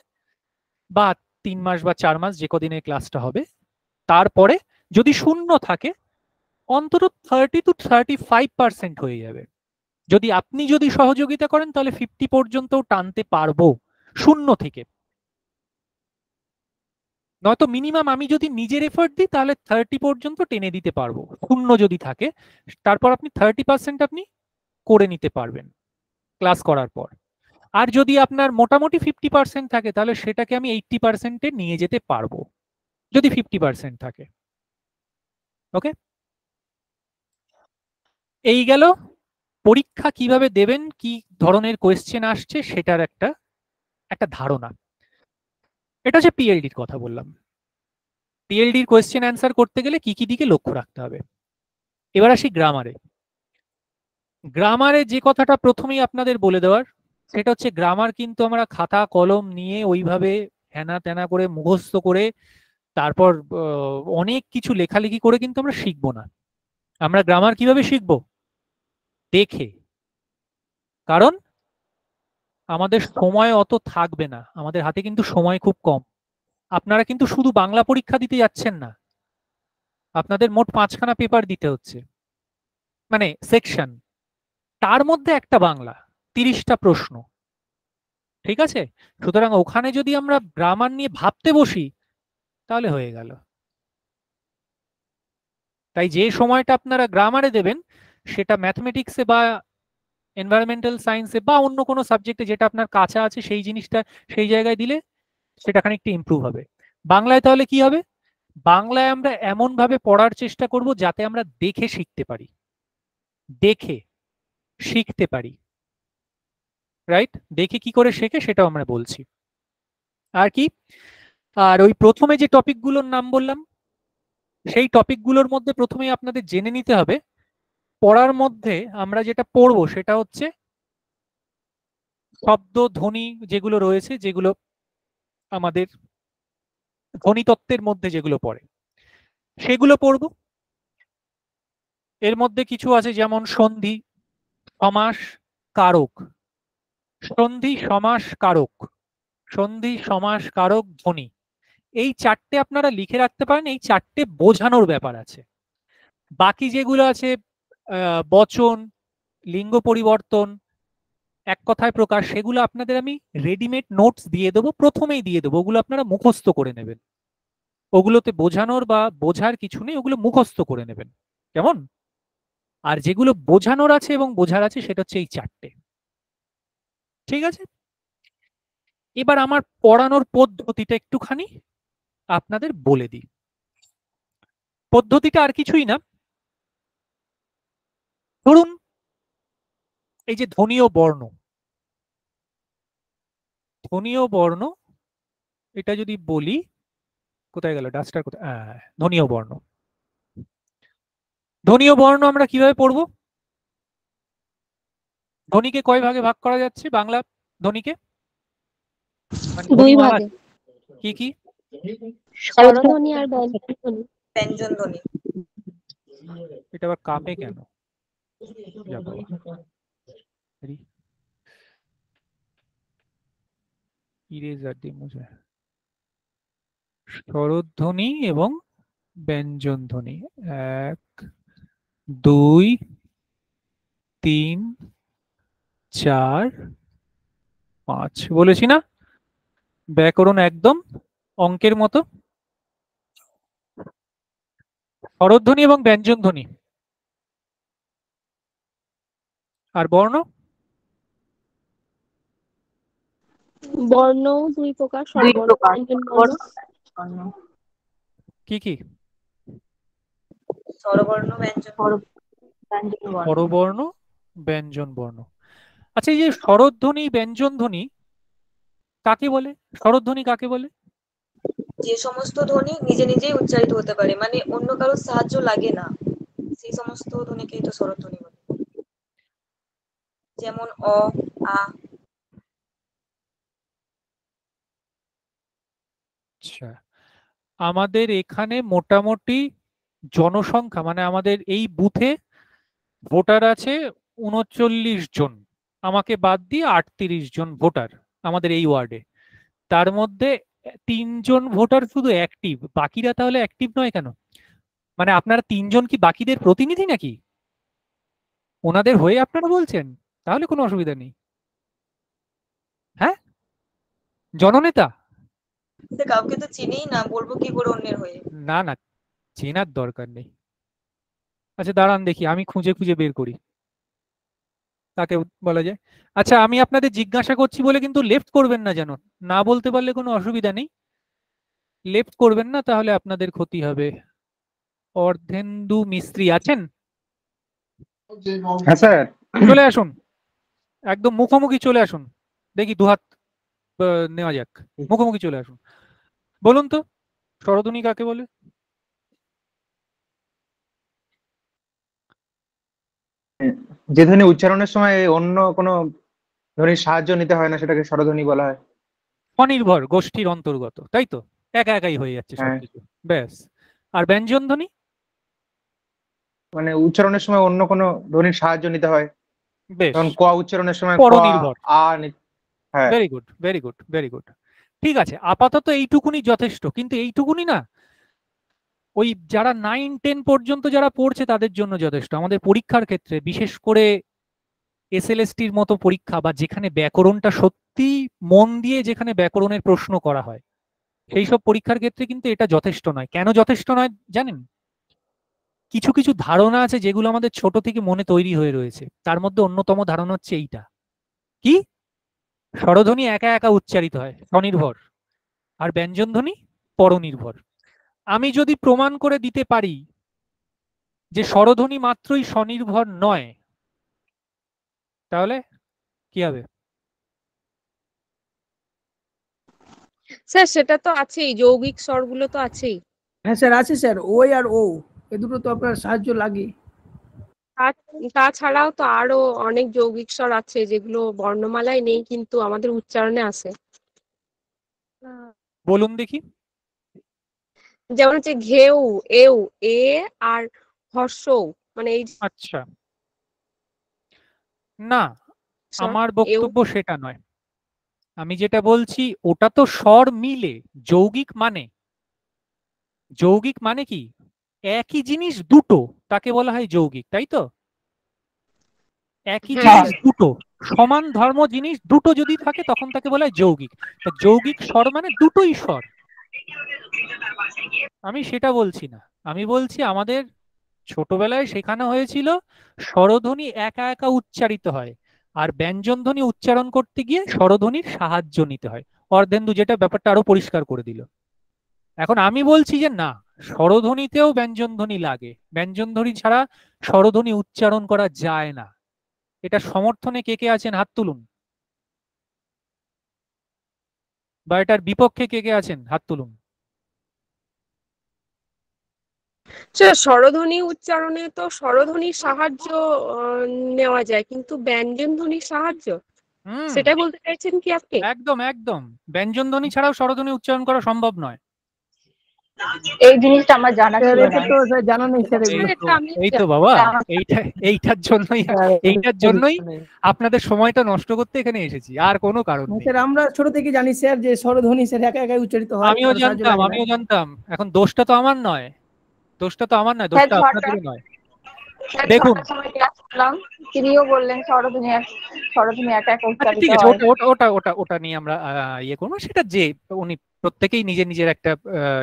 বা 3 মাস বা 4 মাস যে কদিনে ক্লাসটা হবে, তারপরে যদি শূন্য থাকে অন্তত 30 to 35% হয়ে যাবে। যদি আপনি যদি সহযোগিতা করেন তাহলে 50 পর্যন্ত টানতে পারবো শূন্য থেকে। নয়তো মিনিমাম আমি যদি নিজের এফর্ট দিই তাহলে 30 পর্যন্ত টেনে দিতে পারবো শূন্য যদি থাকে। তারপর আপনি 30% আপনি করে নিতে পারবেন ক্লাস করার পর। আর যদি আপনার মোটামুটি 50% থাকে তাহলে সেটাকে আমি 80%-এ নিয়ে যেতে পারবো যদি 50% থাকে। ওকে, এই গেল পরীক্ষা কিভাবে দেবেন, কি ধরনের কোয়েশ্চেন আসছে সেটার একটা একটা ধারণা। এটা হচ্ছে পিএলডির কথা বললাম। পিএলডির কোয়েশ্চেন অ্যান্সার করতে গেলে কি কি দিকে লক্ষ্য রাখতে হবে। এবার আসি গ্রামারে। গ্রামারে যে কথাটা প্রথমেই আপনাদের বলে দেওয়ার সেটা হচ্ছে গ্রামার কিন্তু আমরা খাতা কলম নিয়ে ওইভাবে হেনা তেনা করে মুখস্থ করে তারপর অনেক কিছু লেখালেখি করে কিন্তু আমরা শিখবো না। আমরা গ্রামার কিভাবে শিখবো? দেখে। কারণ আমাদের সময় অত থাকবে না, আমাদের হাতে কিন্তু সময় খুব কম। আপনারা কিন্তু শুধু বাংলা পরীক্ষা দিতে যাচ্ছেন না, আপনাদের মোট 5খানা পেপার দিতে হচ্ছে, মানে সেকশন, তার মধ্যে একটা বাংলা, 30টা প্রশ্ন। ঠিক আছে, সুতরাং ওখানে যদি আমরা গ্রামার নিয়ে ভাবতে বসি তাহলে হয়ে গেল। তাই যে সময়টা আপনারা গ্রামারে দেবেন সেটা ম্যাথমেটিক্সে বা এনভায়রনমেন্টাল সায়েন্সে বা অন্য কোনো সাবজেক্টে যেটা আপনার কাছে আছে সেই জিনিসটা সেই জায়গায় দিলে সেটা খানিকটা ইমপ্রুভ হবে। বাংলায় তাহলে কি হবে? বাংলায় আমরা এমন ভাবে পড়ার চেষ্টা করব যাতে আমরা দেখে শিখতে পারি, দেখে শিখতে পারি। রাইট? দেখে কি করে শেখে সেটাও আমরা বলছি। আর কি, আর ওই প্রথমে যে টপিকগুলোর নাম বললাম সেই টপিকগুলোর মধ্যে প্রথমেই আপনাদের জেনে নিতে হবে পড়ার মধ্যে আমরা যেটা পড়বো সেটা হচ্ছে শব্দ ধ্বনি যেগুলো রয়েছে, যেগুলো আমাদের ধ্বনিতত্ত্বের মধ্যে যেগুলো পড়ে সেগুলো পড়বো। এর মধ্যে কিছু আছে যেমন সন্ধি, সমাস, কারক। সন্ধি, সমাস, কারক, সন্ধি, সমাস, কারক, ধ্বনি, এই চারটে আপনারা লিখে রাখতে পারেন। এই চারটে বোঝানোর ব্যাপার আছে। বাকি যেগুলো আছে বচন, লিঙ্গ পরিবর্তন, এক কথায় প্রকাশ, সেগুলো আপনাদের আমি রেডিমেড নোটস দিয়ে দেবো, প্রথমেই দিয়ে দেবো, ওগুলো আপনারা মুখস্থ করে নেবেন। ওগুলোতে বোঝানোর বা বোঝার কিছু নেই, ওগুলো মুখস্থ করে নেবেন, কেমন? আর যেগুলো বোঝানোর আছে এবং বোঝার আছে সেটা হচ্ছে এই চারটে। ঠিক আছে, এবার আমার পড়ানোর পদ্ধতিটা একটুখানি আপনাদের বলে দিই। পদ্ধতিটা আর কিছুই না, ধরুন এই যে ধ্বনি ও বর্ণ, ধ্বনি ও বর্ণ, এটা যদি বলি, কোথায় গেল ডাস্টার, কোথায়, ধ্বনি ও বর্ণ। ধ্বনি ও বর্ণ আমরা কিভাবে পড়বো? ধ্বনিকে কয় ভাগে ভাগ করা যাচ্ছে? বাংলা ধ্বনিকে মানে দুই ধ্বনিমালা ভাগে, কি কি? স্বরধ্বনি আর ব্যঞ্জনধ্বনি। ব্যঞ্জন ধ্বনি। এটা আবার কাপে কেন? ইরেজার দিয়ে মুছে। স্বরধ্বনি এবং ব্যঞ্জন ধ্বনি, 1 2 3 4 5 বলেছি না? ব্যাকরণ একদম অঙ্কের মতো। স্বরধ্বনি এবং ব্যঞ্জন ধ্বনি। আর বর্ণ? বর্ণ দুই প্রকার, স্বরবর্ণ, ব্যঞ্জন বর্ণ। কি কি? স্বরবর্ণ, ব্যঞ্জন। স্বরবর্ণ, ব্যঞ্জন বর্ণ। আচ্ছা, এই যে স্বরধ্বনি ব্যঞ্জন ধ্বনি কাকে বলে? স্বরধ্বনি কাকে বলে? যে সমস্ত ধ্বনি নিজে নিজেই উচ্চারিত হতে পারে, মানে অন্য কারোর সাহায্য লাগে না, সেই সমস্ত ধ্বনিকেই তো স্বরধ্বনি বলে। যেমন অ, আ। আচ্ছা, আমাদের এখানে মোটামুটি জনসংখ্যা, মানে আমাদের এই বুথে ভোটার আছে 39 জন, আমাকে বাদ দিয়ে 38 জন ভোটার আমাদের এই ওয়ার্ডে। তার মধ্যে 3 জন ভোটার শুধু অ্যাক্টিভ, বাকিরা তাহলে অ্যাক্টিভ নয় কেন? মানে আপনারা তিনজন কি বাকিদের প্রতিনিধি নাকি? ওনাদের হয়ে আপনারা বলছেন? তাহলে কোনো অসুবিধা নেই। হ্যাঁ, জননেতা? কাউকে তো চিনিই না, বলবো কি করে অন্যের হয়ে? না না, চেনার দরকার নেই। আচ্ছা দাঁড়ান দেখি, আমি খুঁজে খুঁজে বের করি তাকে বলা যায়। আচ্ছা, আমি আপনাদের জিজ্ঞাসা করছি বলে কিন্তু লেফট করবেন না যেন। না বলতে পারলে কোনো অসুবিধা নেই, লেফট করবেন না, তাহলে আপনাদের ক্ষতি হবে। অর্ধেন্দু মিস্ত্রি আছেন? হ্যাঁ স্যার। চলে আসুন, একদম মুখোমুখি চলে আসুন, দেখি দুহাত নেওয়া যাক। মুখোমুখি চলে আসুন, বলুন তো স্বরধ্বনি কাকে বলে? যে ধ্বনি উচ্চারণের সময় অন্য কোনো ধ্বনির সাহায্য নিতে হয় না, সেটাকে স্বরধ্বনি বলা হয়। স্বনির্ভর গোষ্ঠীর অন্তর্গত, তাই তো? একা একাই হয়ে যাচ্ছে হ্যাঁ। সবকিছু, ব্যাস। আর ব্যঞ্জন ধ্বনি? মানে উচ্চারণের সময় অন্য কোনো ধ্বনির সাহায্য নিতে হয়, বেশ, যেমন ক উচ্চারণের সময় ক, পরনির্ভর। হ্যাঁ। Very good, very good, very good. ঠিক আছে, আপাতত এইটুকুনি যথেষ্ট, কিন্তু এইটুকুনি না, ওই যারা 9-10 পর্যন্ত যারা পড়ছে তাদের জন্য যথেষ্ট। আমাদের পরীক্ষার ক্ষেত্রে, বিশেষ করে এসএলএসটির মতো পরীক্ষা, বা যেখানে ব্যাকরণটা সত্যি মন দিয়ে যেখানে ব্যাকরণের প্রশ্ন করা হয়, সেই সব পরীক্ষার ক্ষেত্রে কিন্তু এটা যথেষ্ট নয়। কেন যথেষ্ট নয় জানেন? কিছু কিছু ধারণা আছে যেগুলো আমাদের ছোট থেকে মনে তৈরি হয়ে রয়েছে। তার মধ্যে অন্যতম ধারণা হচ্ছে এইটা, কি স্বরধ্বনি একা একা উচ্চারিত হয়, স্বনির্ভর, আর ব্যঞ্জনধ্বনি পরনির্ভর। আমি যদি প্রমাণ করে দিতে পারি যে স্বরধ্বনি মাত্রই স্বনির্ভর নয়, তাহলে কি হবে? স্যার সেটা তো আছেই, যৌগিক স্বরগুলো তো আছেই। হ্যাঁ স্যার, আছে স্যার, ওই আর ও, এ দুটো তো আপনার সাহায্য লাগে। তাছাড়াও তো আরো অনেক যৌগিক স্বর আছে যেগুলো বর্ণমালায় নেই কিন্তু আমাদের উচ্চারণে আছে। বলুন দেখি। যেমন হচ্ছে ঘেউ, এউ, এ আর হর্ষৌ, মানে এই আচ্ছা, না, স্বর, আমার এউ। বক্তব্য সেটা নয়। আমি যেটা বলছি ওটা তো স্বর মিলে যৌগিক মানে। যৌগিক মানে কি? একই জিনিস দুটো, তাকে বলা হয় যৌগিক, তাই তো? একই হ্যাঁ জিনিস স্যার। দুটো, সমান ধর্ম জিনিস দুটো যদি থাকে তখন তাকে বলা হয় যৌগিক। তা যৌগিক স্বর মানে দুটোই স্বর, আমি সেটা বলছি না। আমি বলছি আমাদের ছোটবেলায় শেখানো হয়েছিল স্বরধ্বনি একা একা উচ্চারিত হয়, আর ব্যঞ্জনধ্বনি উচ্চারণ করতে গিয়ে স্বরধ্বনির সাহায্য নিতে হয়। অর্ধেন্দু যেটা ব্যাপারটা আরো পরিষ্কার করে দিল। এখন আমি বলছি যে না, স্বরধ্বনিতেও ব্যঞ্জনধ্বনি লাগে, ব্যঞ্জনধ্বনি ছাড়া স্বরধ্বনি উচ্চারণ করা যায় না। এটা সমর্থনে কে কে আছেন হাত তুলুন, বা এটার বিপক্ষে কে কে আছেন হাত তুলুন। স্যার স্বরধ্বনি উচ্চারণে তো স্বরধ্বনির সাহায্য নেওয়া যায়, কিন্তু ব্যঞ্জন ধ্বনির সাহায্য, হুম, সেটাই বলতে চাইছেন কি আপনি? একদম একদম, ব্যঞ্জনধ্বনি ছাড়াও স্বরধ্বনি উচ্চারণ করা সম্ভব নয়। এই জিনিসটা আমার জানা স্যার ছিল এটা না। তো স্যার জানা নেই স্যার, এই এগুলো। তো, এই তো বাবা, এইটা, এইটার জন্যই আপনাদের সময়টা নষ্ট করতে এখানে এসেছি, আর কোনো কারণ নেই। স্যার আমরা ছোট থেকে জানি স্যার যে স্বরধ্বনি স্যার একা একাই উচ্চারিত হয়, আমিও কারো সাহায্য জানতাম, লাগে না। আমিও জানতাম। এখন দোষটা তো আমার নয়, দোষটা তো আমার নয়, স্যার দোষটা আপনাদেরও নয়। দেখুন, ছটার সময় ক্লাস করলাম, তিনিও বললেন স্বরধ্বনি একা একা আচ্ছা উচ্চারিত ঠিক আছে, হয়। ওটা ওটা ওটা ওটা নিয়ে আমরা ইয়ে করবো। সেটা যে উনি প্রত্যেকেই নিজের নিজের একটা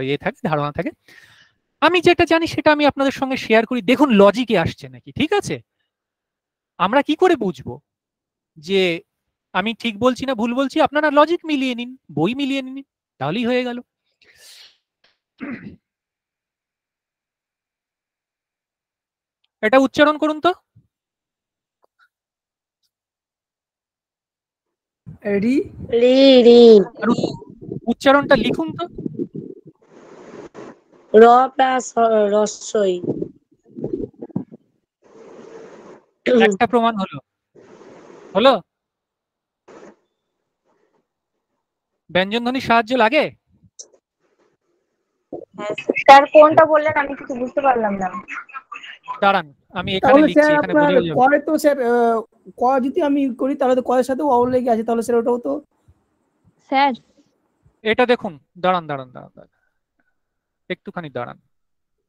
ইয়ে থাকে, ধারণা থাকে। আমি যেটা জানি সেটা আমি আপনাদের সঙ্গে শেয়ার করি। দেখুন লজিকে আসছে নাকি, ঠিক আছে? আমরা কি করে বুঝবো যে আমি ঠিক বলছি না ভুল বলছি? আপনারা লজিক মিলিয়ে নিন, বই মিলিয়ে নিন, তাহলেই হয়ে গেল। এটা উচ্চারণ করুন তো। রি, রি রি, আর উচ্চারণটা লিখুন তো। র প্লাস রস্বই। একটা প্রমাণ হলো, হলো। ব্যঞ্জনধ্বনির সাহায্য লাগে? হ্যাঁ স্যার। স্যার কোনটা বললেন আমি কিছু বুঝতে পারলাম না। দাঁড়ান, আমি এখানে তাহলে লিখছি, স্যার এখানে আপনার বলেও যাবে। কয় তো স্যার, ক যদি আমি করি তাহলে তো কয়ের সাথে অ লেগে আছে, তাহলে স্যার ওটাও তো। স্যার এটা দেখুন, দাঁড়ান দাঁড়ান দাঁড়ান দাঁড়ান, একটুখানি দাঁড়ান।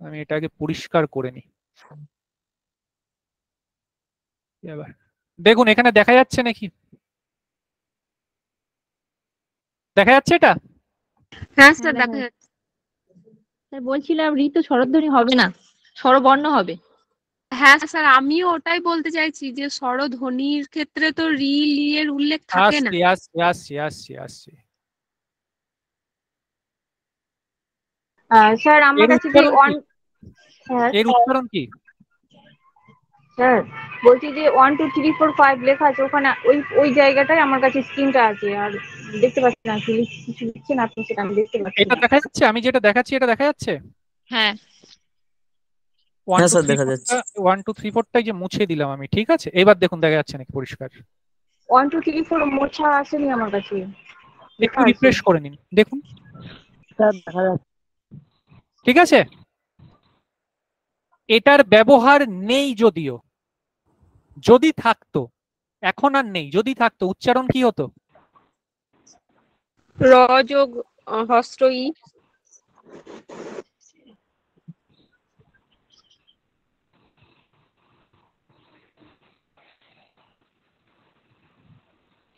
আমি এটাকে পরিষ্কার করে নিই। এবার দেখুন এখানে দেখা যাচ্ছে নাকি, দেখা যাচ্ছে এটা? হ্যাঁ স্যার দেখা দেখা যাচ্ছে। স্যার বলছিলাম ঋ তো স্বরধ্বনি হবে না, স্বরবর্ণ হবে। হ্যাঁ স্যার আমিও ওটাই বলতে চাইছি যে স্বরধ্বনির ক্ষেত্রে তো রি লি এর উল্লেখ থাকে না। আসছি আসছি আসছি আসছি আসছি। স্যার আমার এর কাছে যে উচ্চারণ কি? এর উচ্চারণ কি? স্যার বলছি যে 1 2 3 4 5 লেখা আছে, ওখানে ওই জায়গাটায় আমার কাছে স্ক্রিনটা আছে, আর দেখতে পাচ্ছি না কি কিছু লিখছেন আপনি, সেটা আমি দেখতে পাচ্ছি এটা না। দেখা যাচ্ছে? আমি যেটা দেখাচ্ছি এটা দেখা যাচ্ছে? হ্যাঁ ওয়ান হ্যাঁ টু স্যার থ্রি দেখা যাচ্ছে। ফোরটা 1 2 3 4টাই যে মুছে দিলাম আমি, ঠিক আছে? এবার দেখুন দেখা যাচ্ছে নাকি পরিষ্কার? 1 2 3 4 মোছা আসেনি আমার কাছে, একটু লেখা আছে। রিফ্রেশ করে নিন, দেখুন স্যার দেখা যাচ্ছে। ঠিক আছে। এটার ব্যবহার নেই, যদিও যদি থাকতো, এখন আর নেই, যদি থাকতো উচ্চারণ কি হতো? র যোগ হস্র ই।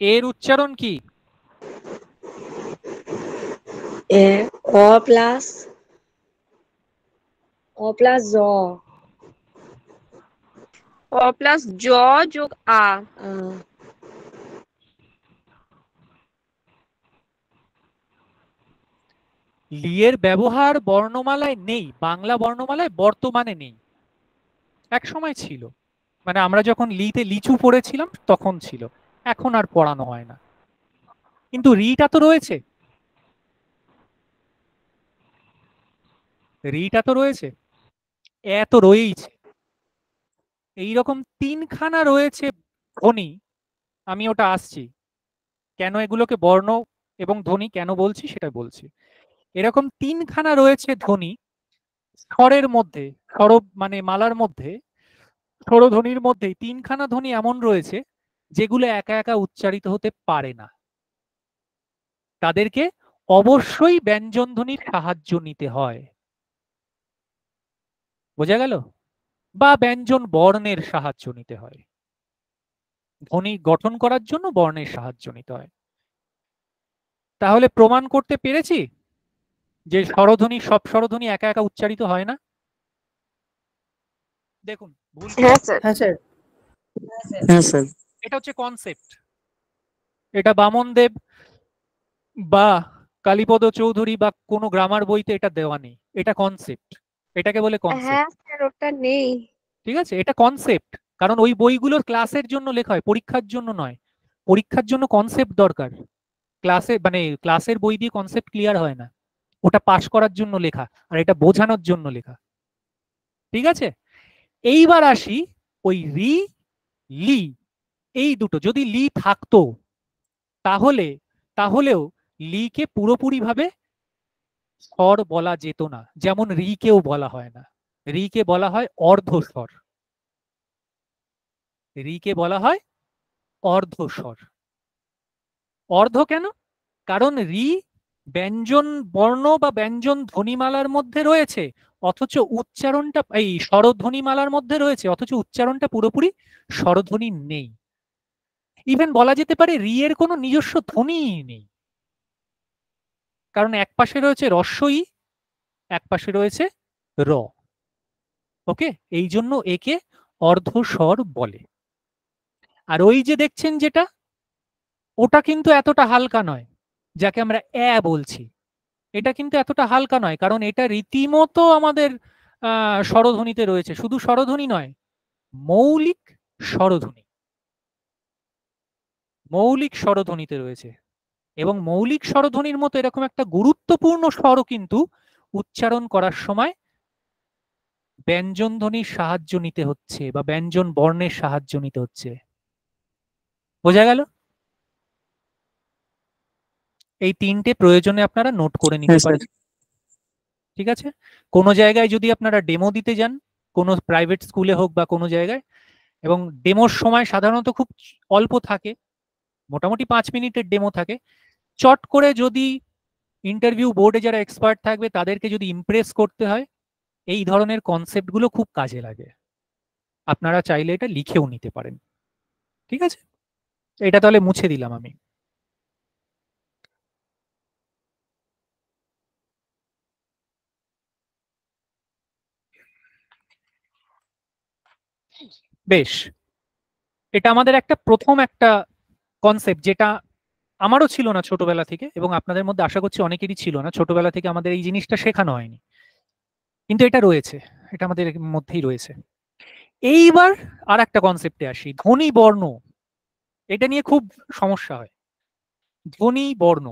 এর উচ্চারণ কি? অ প্লাস জ অ প্লাস জ যোগ আ। লি এর ব্যবহার বর্ণমালায় নেই, বাংলা বর্ণমালায় বর্তমানে নেই, এক সময় ছিল, মানে আমরা যখন লিতে লিচু পড়েছিলাম তখন ছিল, এখন আর পড়ানো হয় না। কিন্তু রিটা তো রয়েছে, রিটা তো রয়েছে, এ তো রয়েইছে। এইরকম তিনখানা রয়েছে ধ্বনি, আমি ওটা আসছি, কেন এগুলোকে বর্ণ এবং ধ্বনি কেন বলছি সেটা বলছি। এরকম তিনখানা রয়েছে ধ্বনি স্বরের মধ্যে, স্বর মানে মালার মধ্যে, স্বরধ্বনির মধ্যেই তিনখানা ধ্বনি এমন রয়েছে যেগুলো একা একা উচ্চারিত হতে পারে না, তাদেরকে অবশ্যই ব্যঞ্জন ধ্বনির সাহায্য নিতে হয়। বোঝা গেল? বা ব্যঞ্জন বর্ণের সাহায্য নিতে হয়, ধ্বনি গঠন করার জন্য বর্ণের সাহায্য নিতে হয়। তাহলে প্রমাণ করতে পেরেছি যে স্বরধ্বনি, সব স্বরধ্বনি একা একা উচ্চারিত হয় না। দেখুন ভুল হ্যাঁ স্যার। হ্যাঁ স্যার। হ্যাঁ স্যার। এটা হচ্ছে কনসেপ্ট, এটা বামনদেব বা কালীপদ চৌধুরী বা কোনো গ্রামার বইতে এটা দেওয়া নেই, এটা কনসেপ্ট, এটাকে বলে কনসেপ্ট। হ্যাঁ স্যার ওটা নেই। ঠিক আছে, এটা কনসেপ্ট, কারণ ওই বইগুলোর ক্লাসের জন্য লেখা হয়, পরীক্ষার জন্য নয়। পরীক্ষার জন্য কনসেপ্ট দরকার, ক্লাসে মানে ক্লাসের বই দিয়ে কনসেপ্ট ক্লিয়ার হয় না, ওটা পাস করার জন্য লেখা, আর এটা বোঝানোর জন্য লেখা। ঠিক আছে, এইবার আসি ওই রি লি, এই দুটো যদি লি থাকতো তাহলে, তাহলেও লিকে পুরোপুরি ভাবে স্বর বলা যেত না, যেমন রিকেও বলা হয় না, রিকে বলা হয় অর্ধস্বর, রিকে বলা হয় অর্ধস্বর। অর্ধ কেন? কারণ রি ব্যঞ্জন বর্ণ বা ব্যঞ্জন ধ্বনিমালার মধ্যে রয়েছে, অথচ উচ্চারণটা এই স্বরধ্বনিমালার মধ্যে রয়েছে, অথচ উচ্চারণটা পুরোপুরি স্বরধ্বনি নেই। ইভেন বলা যেতে পারে রি এর কোনো নিজস্ব ধ্বনিই নেই, কারণ এক পাশে রয়েছে হ্রস্ব ই, এক পাশে রয়েছে র। ওকে, এই জন্য একে অর্ধস্বর বলে। আর ওই যে দেখছেন যেটা, ওটা কিন্তু এতটা হালকা নয়, যাকে আমরা বলছি, এটা কিন্তু এতটা হালকা নয়, কারণ এটা রীতিমতো আমাদের স্বরধ্বনিতে রয়েছে, শুধু স্বরধ্বনি নয়, মৌলিক স্বরধ্বনি, মৌলিক স্বরধ্বনিতে রয়েছে। এবং মৌলিক স্বরধ্বনির মতো এরকম একটা গুরুত্বপূর্ণ স্বরও কিন্তু উচ্চারণ করার সময় ব্যঞ্জন ধ্বনির সাহায্য নিতে হচ্ছে বা ব্যঞ্জন বর্ণের সাহায্য নিতে হচ্ছে। বোঝা গেল? এই তিনটে প্রয়োজনে আপনারা নোট করে নিতে হ্যাঁ স্যার। পারেন। ঠিক আছে, কোনো জায়গায় যদি আপনারা ডেমো দিতে যান, কোনো প্রাইভেট স্কুলে হোক বা কোনো জায়গায়, এবং ডেমোর সময় সাধারণত খুব অল্প থাকে, মোটামুটি 5 মিনিটের ডেমো থাকে, চট করে যদি ইন্টারভিউ বোর্ডে যারা এক্সপার্ট থাকবে তাদেরকে যদি ইমপ্রেস করতে হয়, এই ধরনের কনসেপ্ট গুলো খুব কাজে লাগে। আপনারা চাইলে এটা লিখেও নিতে পারেন। ঠিক আছে, এটা তাহলে মুছে দিলাম আমি। বেশ, এটা আমাদের একটা প্রথম একটা কনসেপ্ট, যেটা আমারও ছিল না ছোটবেলা থেকে, এবং আপনাদের মধ্যে আশা করছি অনেকেরই ছিল না। ছোটবেলা থেকে আমাদের এই জিনিসটা শেখানো হয়নি, কিন্তু এটা রয়েছে, এটা আমাদের মধ্যেই রয়েছে। এইবার আর একটা কনসেপ্টে আসি, ধ্বনি বর্ণ। এটা নিয়ে খুব সমস্যা হয়, ধ্বনি বর্ণ।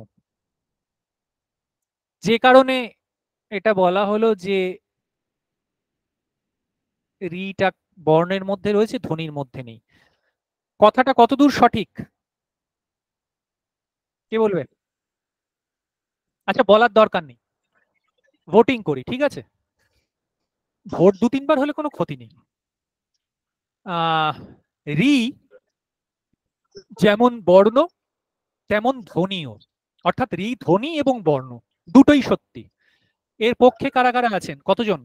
যে কারণে এটা বলা হলো যে রিটা বর্ণের মধ্যে রয়েছে, ধ্বনির মধ্যে নেই। কথাটা কতদূর সঠিক কে বলবে? আচ্ছা, বলার দরকার নেই, ভোটিং করি, ঠিক আছে? ভোট 2-3 বার হলে কোনো ক্ষতি নেই। রি যেমন বর্ণ তেমন ধ্বনিও, অর্থাৎ রি ধ্বনি এবং বর্ণ দুটোই সত্যি। এর পক্ষে কারা কারা আছেন, কতজন?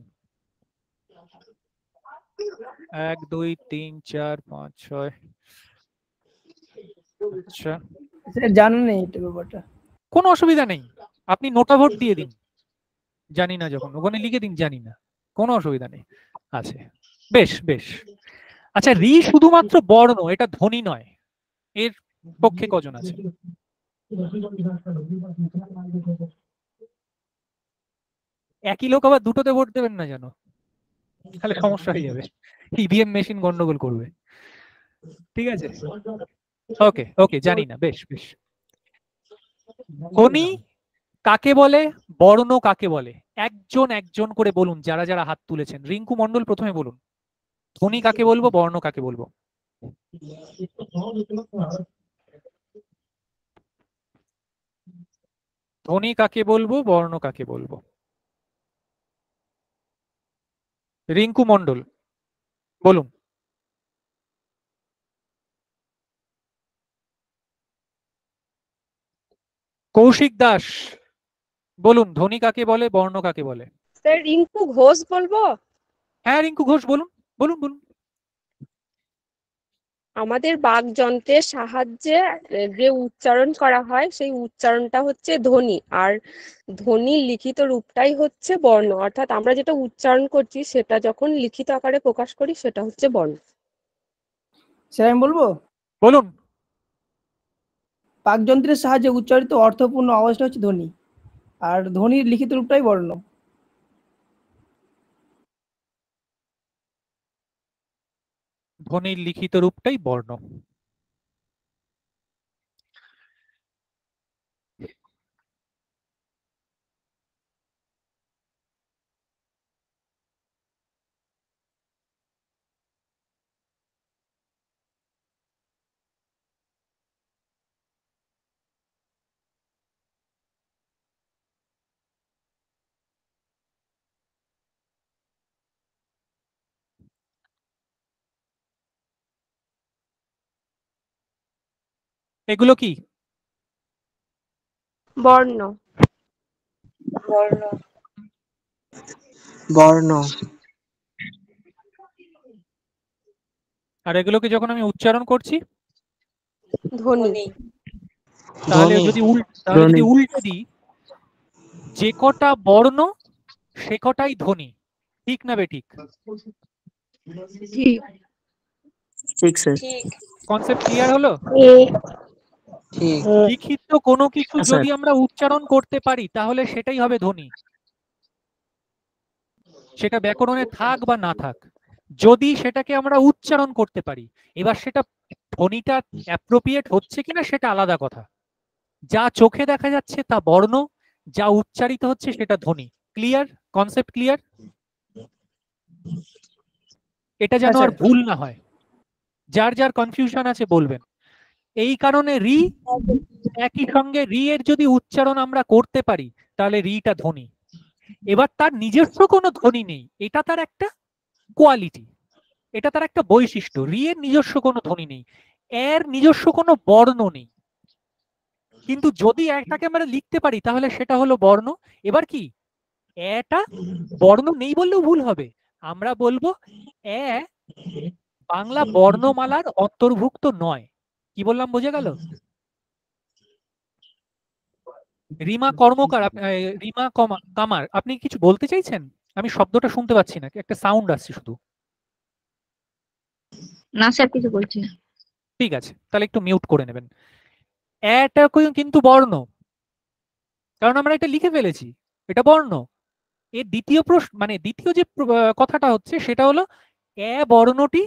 1 2 3 4 5 6। আচ্ছা, স্যার জানা নেই এটা ব্যাপারটা। কোনো অসুবিধা নেই, আপনি নোটা ভোট দিয়ে দিন, জানি না যখন ওখানে লিখে দিন জানি না, কোনো অসুবিধা নেই। আছে, বেশ বেশ। আচ্ছা, রি শুধুমাত্র বর্ণ, এটা ধ্বনি নয়, এর পক্ষে কজন আছে? একই লোক আবার দুটোতে ভোট দেবেন না যেন, তাহলে সমস্যা হয়ে যাবে, ইভিএম মেশিন গন্ডগোল করবে। ঠিক আছে, ওকে ওকে, জানি না, বেশ বেশ। ধ্বনি কাকে বলে, বর্ণ কাকে বলে? একজন একজন করে বলুন, যারা যারা হাত তুলেছেন। রিঙ্কু মন্ডল প্রথমে বলুন, ধ্বনি কাকে বলবো, বর্ণ কাকে বলবো? ধ্বনি কাকে বলবো, বর্ণ কাকে বলবো? রিঙ্কু মন্ডল বলুন। কৌশিক দাস বলুন, ধ্বনি কাকে বলে, বর্ণ কাকে বলে? স্যার রিঙ্কু ঘোষ বলবো। হ্যাঁ, রিঙ্কু ঘোষ বলুন, বলুন বলুন। আমাদের বাকযন্ত্রের সাহায্যে যে উচ্চারণ করা হয় সেই উচ্চারণটা হচ্ছে ধ্বনি, আর ধ্বনির লিখিত রূপটাই হচ্ছে বর্ণ, অর্থাৎ আমরা যেটা উচ্চারণ করছি সেটা যখন লিখিত আকারে প্রকাশ করি সেটা হচ্ছে বর্ণ। স্যার আমি বলবো, বলুন। বাকযন্ত্রের সাহায্যে উচ্চারিত অর্থপূর্ণ আওয়াজটা হচ্ছে ধ্বনি, আর ধ্বনির লিখিত রূপটাই বর্ণ। ধ্বনির লিখিত রূপটাই বর্ণ। এগুলো কি? বর্ণ। বর্ণ বর্ণ আর এগুলোকে যখন আমি উচ্চারণ করছি ধ্বনি। তাহলে ধ্বনি। যদি উল্টে দিই, যে কটা বর্ণ সে কটাই ধ্বনি, ঠিক না বেঠিক? ঠিক। ঠিক স্যার। কনসেপ্ট ক্লিয়ার হলো? ঠিক। লিখিত কোনো কিছু হ্যাঁ, যদি স্যার। আমরা উচ্চারণ করতে পারি তাহলে সেটাই হবে ধ্বনি, সেটা ব্যাকরণে থাক বা না থাক। যদি সেটাকে আমরা উচ্চারণ করতে পারি, এবার সেটা ধ্বনিটা অ্যাপ্রোপ্রিয়েট হচ্ছে কিনা সেটা আলাদা কথা। যা চোখে দেখা যাচ্ছে তা বর্ণ, যা উচ্চারিত হচ্ছে সেটা ধ্বনি। ক্লিয়ার? Concept clear? এটা যেন আর ভুল না হয়, যার যার কনফিউশন আছে বলবেন। এই কারণে রি, একই সঙ্গে রি এর যদি উচ্চারণ আমরা করতে পারি তাহলে রিটা ধ্বনি। এবার তার নিজস্ব কোনো ধ্বনি নেই, এটা তার একটা কোয়ালিটি, এটা তার একটা বৈশিষ্ট্য। রি এর নিজস্ব কোনো ধ্বনি নেই, এর নিজস্ব কোনো বর্ণ নেই, কিন্তু যদি একটাকে আমরা লিখতে পারি তাহলে সেটা হলো বর্ণ। এবার কি এটা বর্ণ নেই বললেও ভুল হবে, আমরা বলবো এ বাংলা বর্ণমালার অন্তর্ভুক্ত নয়। কি বললাম বোঝা গেল? রিমা কর্মকার রিমা কামার, আপনি কিছু বলতে চাইছেন? আমি শব্দটা শুনতে পাচ্ছি না, একটা সাউন্ড আসছে শুধু। না স্যার কিছু বলছি না। ঠিক আছে, তাহলে একটু মিউট করে নেবেন। এটা কিন্তু বর্ণ, কারণ আমরা এটা লিখে ফেলেছি, এটা বর্ণ। এর দ্বিতীয় প্রশ্ন মানে দ্বিতীয় যে কথাটা হচ্ছে সেটা হলো বর্ণটি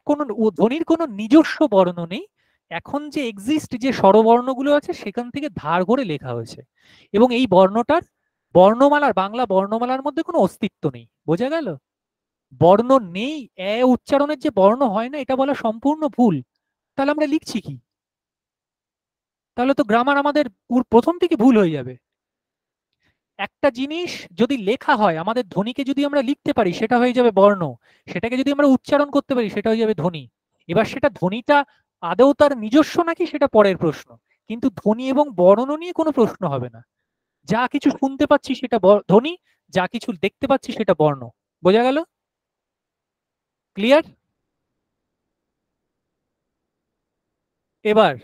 কোনো ধ্বনির কোনো নিজস্ব বর্ণ নেই, এখন যে এক্সিস্ট যে স্বরবর্ণগুলো আছে সেখান থেকে ধার করে লেখা হয়েছে, এবং এই বর্ণটার বর্ণমালার বাংলা বর্ণমালার মধ্যে কোনো অস্তিত্ব নেই। বোঝা গেল? বর্ণ নেই, উচ্চারণের যে বর্ণ হয় না, এটা বলা সম্পূর্ণ ভুল। তাহলে আমরা লিখছি কি? তাহলে তো গ্রামার আমাদের প্রথম থেকে ভুল হয়ে যাবে। একটা জিনিস যদি লেখা হয়, আমাদের ধ্বনিকে যদি আমরা লিখতে পারি সেটা হয়ে যাবে বর্ণ, সেটাকে যদি আমরা উচ্চারণ করতে পারি সেটা হয়ে যাবে ধ্বনি। এবার সেটা ধ্বনিটা আদৌ তার নিজস্ব নাকি সেটা পরের প্রশ্ন, কিন্তু ধ্বনি এবং বর্ণ নিয়ে কোনো প্রশ্ন হবে না। যা কিছু শুনতে পাচ্ছি সেটা ধ্বনি, যা কিছু দেখতে পাচ্ছি সেটা বর্ণ। বোঝা গেল? ক্লিয়ার? এবার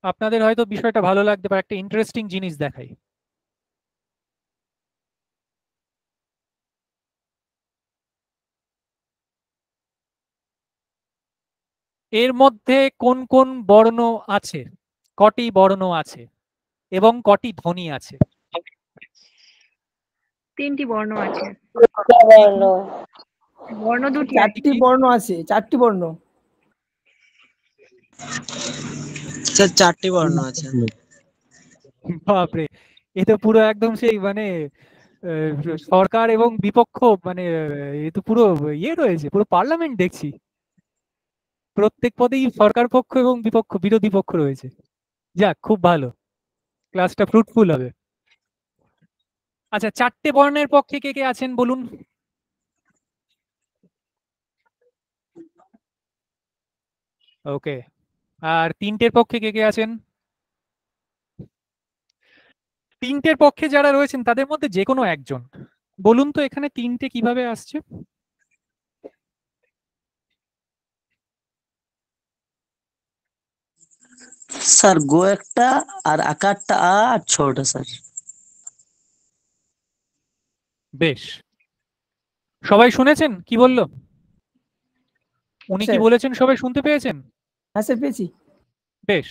আপনাদের হয়তো বিষয়টা ভালো লাগতে পারে, একটা ইন্টারেস্টিং জিনিস দেখাই। এর মধ্যে কোন কোন বর্ণ আছে, কটি বর্ণ আছে এবং কটি ধ্বনি আছে? 3টি বর্ণ আছে। বর্ণ বর্ণ 2টি আছে। 4টি বর্ণ আছে, 4টি বর্ণ। স্যার 4টি বর্ণ আছে। বাপরে, এ তো পুরো একদম সেই মানে সরকার এবং বিপক্ষ, মানে এ তো পুরো ইয়ে রয়েছে, পুরো পার্লামেন্ট দেখছি। প্রত্যেক পদেই সরকার পক্ষ এবং বিপক্ষ, বিরোধী পক্ষ রয়েছে। যাক, খুব ভালো, ক্লাসটা ফ্রুটফুল হবে। আচ্ছা, 4টে বর্ণের পক্ষে কে কে আছেন বলুন? ওকে, আর 3টের পক্ষে কে কে আছেন? 3টের পক্ষে যারা রয়েছেন তাদের মধ্যে যে কোনো একজন বলুন তো এখানে 3টে কিভাবে আসছে? স্যার গো একটা, আর আকারটা আ, আর ছোটা স্যার। বেশ, সবাই শুনেছেন কি বললো? উনি কি স্যার। বলেছেন সবাই শুনতে পেয়েছেন? হ্যাঁ স্যার, পেয়েছি। বেশ,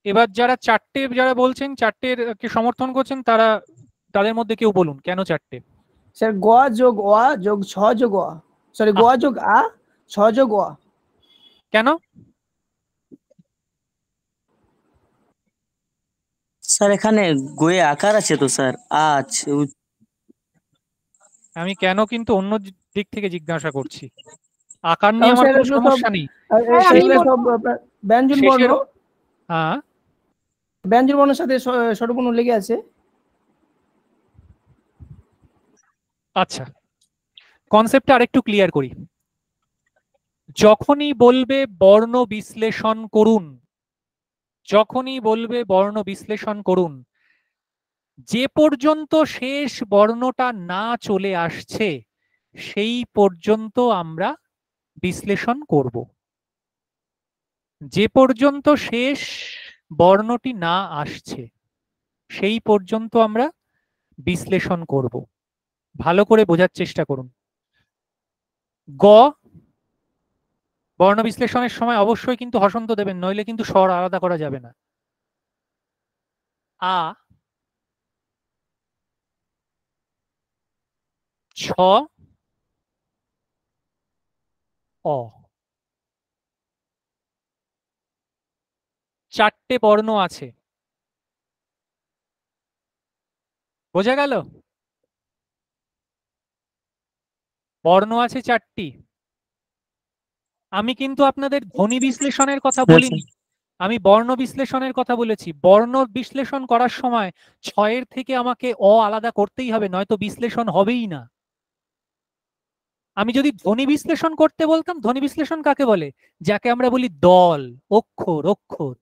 এবার যারা 4টে যারা বলছেন 4টের কে সমর্থন করছেন তারা, তাদের মধ্যে কেউ বলুন কেন 4টে? স্যার গ যোগ অ যোগ ছ যোগ অ, সরি গ যোগ আ, ছ যোগ অ। কেন? স্যার এখানে গোয়ে আকার আছে তো স্যার, আ আছে। আমি কেন কিন্তু অন্য দিক থেকে জিজ্ঞাসা করছি, আকার নিয়ে কারণ আমার স্যার কোনো এগুলো সব সমস্যা নেই। এগুলো সব আপনার ব্যঞ্জন বর্ণ, শেষের হ্যাঁ, ব্যঞ্জন বর্ণের সাথে স্বরবর্ণ লেগে আছে। আচ্ছা, কনসেপ্টটা আরেকটু ক্লিয়ার করি। যখনই বলবে বর্ণ বিশ্লেষণ করুন, যখনই বলবে বর্ণ বিশ্লেষণ করুন, যে পর্যন্ত শেষ বর্ণটা না চলে আসছে সেই পর্যন্ত আমরা বিশ্লেষণ করব। যে পর্যন্ত শেষ বর্ণটি না আসছে সেই পর্যন্ত আমরা বিশ্লেষণ করব। ভালো করে বোঝার চেষ্টা করুন। গ বর্ণ বিশ্লেষণের সময় অবশ্যই কিন্তু হসন্ত দেবেন, নইলে কিন্তু স্বর আলাদা করা যাবে না। আ, ছ, অ, 4টে বর্ণ আছে। বোঝা গেল? বর্ণ আছে 4টি। আমি কিন্তু আপনাদের ধ্বনি বিশ্লেষণের কথা বলিনি, আমি বর্ণ বিশ্লেষণের কথা বলেছি। বর্ণ বিশ্লেষণ করার সময় 6-এর থেকে আমাকে অ আলাদা করতেই হবে, নয়তো বিশ্লেষণ হবেই না। আমি যদি ধ্বনি বিশ্লেষণ করতে বলতাম, ধ্বনি বিশ্লেষণ কাকে বলে? যাকে আমরা বলি দল, অক্ষর। অক্ষর,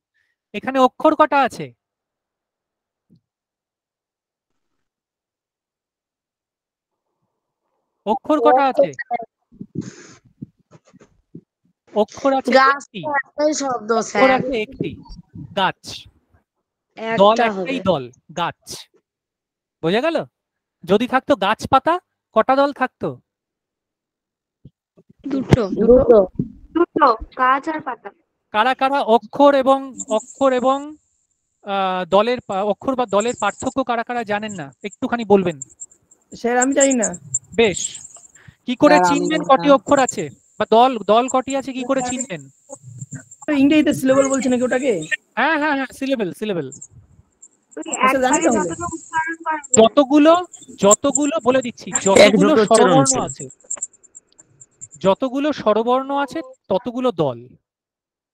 এখানে অক্ষর কটা আছে? অক্ষর কটা আছে? অক্ষর আছে গাছ একটি। তো একটাই শব্দ অক্ষর স্যার, আছে একটি, গাছ। দল একটা একটাই হবে। দল, গাছ। বোঝা গেল? যদি থাকতো গাছপাতা, কটা দল থাকতো? দুটো। দুটো। দুটো, গাছ আর পাতা। কারা কারা অক্ষর এবং দলের অক্ষর বা দলের পার্থক্য কারা কারা জানেন না, একটুখানি বলবেন। স্যার আমি জানি না। বেশ, কি করে স্যার আমি চিনবেন জানি কটি না। অক্ষর আছে বা দল দল কটি আছে, কি করে চিনবেন? ইংরেজিতে সিলেবল বলছে নাকি ওটাকে? হ্যাঁ হ্যাঁ হ্যাঁ, সিলেবেল। আচ্ছা জানি একবারে তাহলে। যতটা উচ্চারণ করা যায়। যতগুলো বলে দিচ্ছি, এক ঝুঁকে উচ্চারণ স্যার। যতগুলো স্বরবর্ণ আছে ততগুলো দল।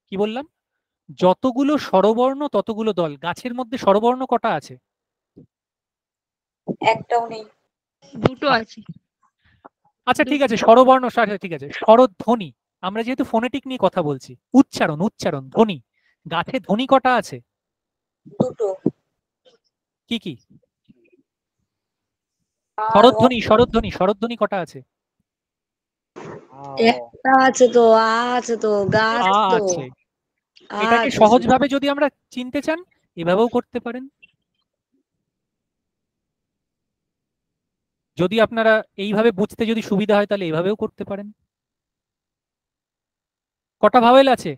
কি বললাম? যতগুলো স্বরবর্ণ ততগুলো দল। গাছের মধ্যে স্বরবর্ণ কটা আছে? একটাও নেই। দুটো আছে। আচ্ছা ঠিক আছে, স্বরবর্ণ ঠিক আছে। স্বরধ্বনি, আমরা যেহেতু ফোনেটিক নিয়ে কথা বলছি, উচ্চারণ ধ্বনি, গাছে ধ্বনি কটা আছে? দুটো। কি কি? আর স্বরধ্বনি কটা আছে? একটা আছে তো, আছে তো, গাছ তো। আছে। এটাকে আছে সহজভাবে যদি আমরা চিনতে চান, এভাবেও করতে পারেন। যদি আপনারা এইভাবে বুঝতে যদি সুবিধা হয়, তাহলে এইভাবেও করতে পারেন। কটা ভাওয়েল আছে?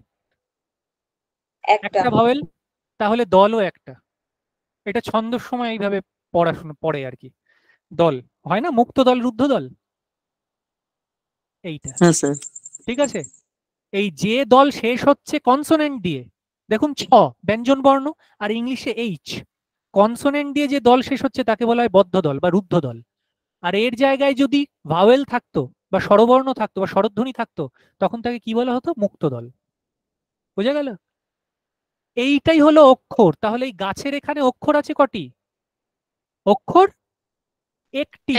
একটা। একটা ভাওয়েল, তাহলে দলও একটা। এটা ছন্দের সময় এইভাবে পড়াশোনা পড়ে আর কি। দল হয় না, মুক্ত দল, রুদ্ধ দল, এইটা। হ্যাঁ স্যার। ঠিক আছে, এই যে দল শেষ হচ্ছে কনসোনেন্ট দিয়ে, দেখুন ছ ব্যঞ্জন বর্ণ, আর ইংলিশে এইচ, কনসোনেন্ট দিয়ে যে দল শেষ হচ্ছে তাকে বলা হয় বদ্ধ দল বা রুদ্ধ দল। আর এর জায়গায় যদি ভাওয়েল থাকতো বা স্বরবর্ণ থাকতো বা স্বরধ্বনি থাকতো, তখন তাকে কি বলা হতো? মুক্ত দল। বোঝা গেল? এইটাই হলো অক্ষর। তাহলে এই গাছের এখানে অক্ষর আছে কটি? অক্ষর একটি।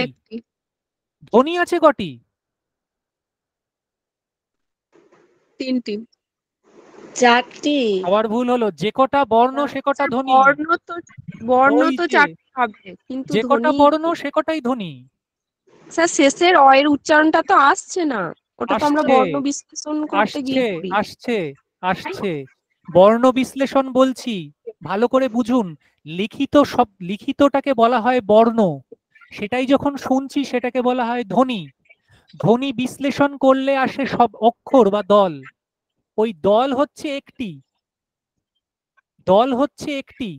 ধ্বনি আছে কটি? তিনটি। চারটি। আবার ভুল হলো, যে কটা বর্ণ সে কটা ধ্বনি। বর্ণ ওই তো যে, চারটি হবে, কিন্তু যে কটা ধ্বনি বর্ণ সে কটাই ধ্বনি। স্যার শেষের অ এর উচ্চারণটা তো আসছে না, ওটা তো আমরা আসছে বর্ণ বিশ্লেষণ করতে গিয়ে আসছে করি। আসছে আসছে বর্ণ বিশ্লেষণ বলছি, ভালো করে বুঝুন। লিখিতটাকে বলা হয় বর্ণ, সেটাই যখন শুনছি সেটাকে বলা হয় ধ্বনি। ধ্বনি বিশ্লেষণ করলে আসে সব অক্ষর বা দল। ওই দল হচ্ছে একটি,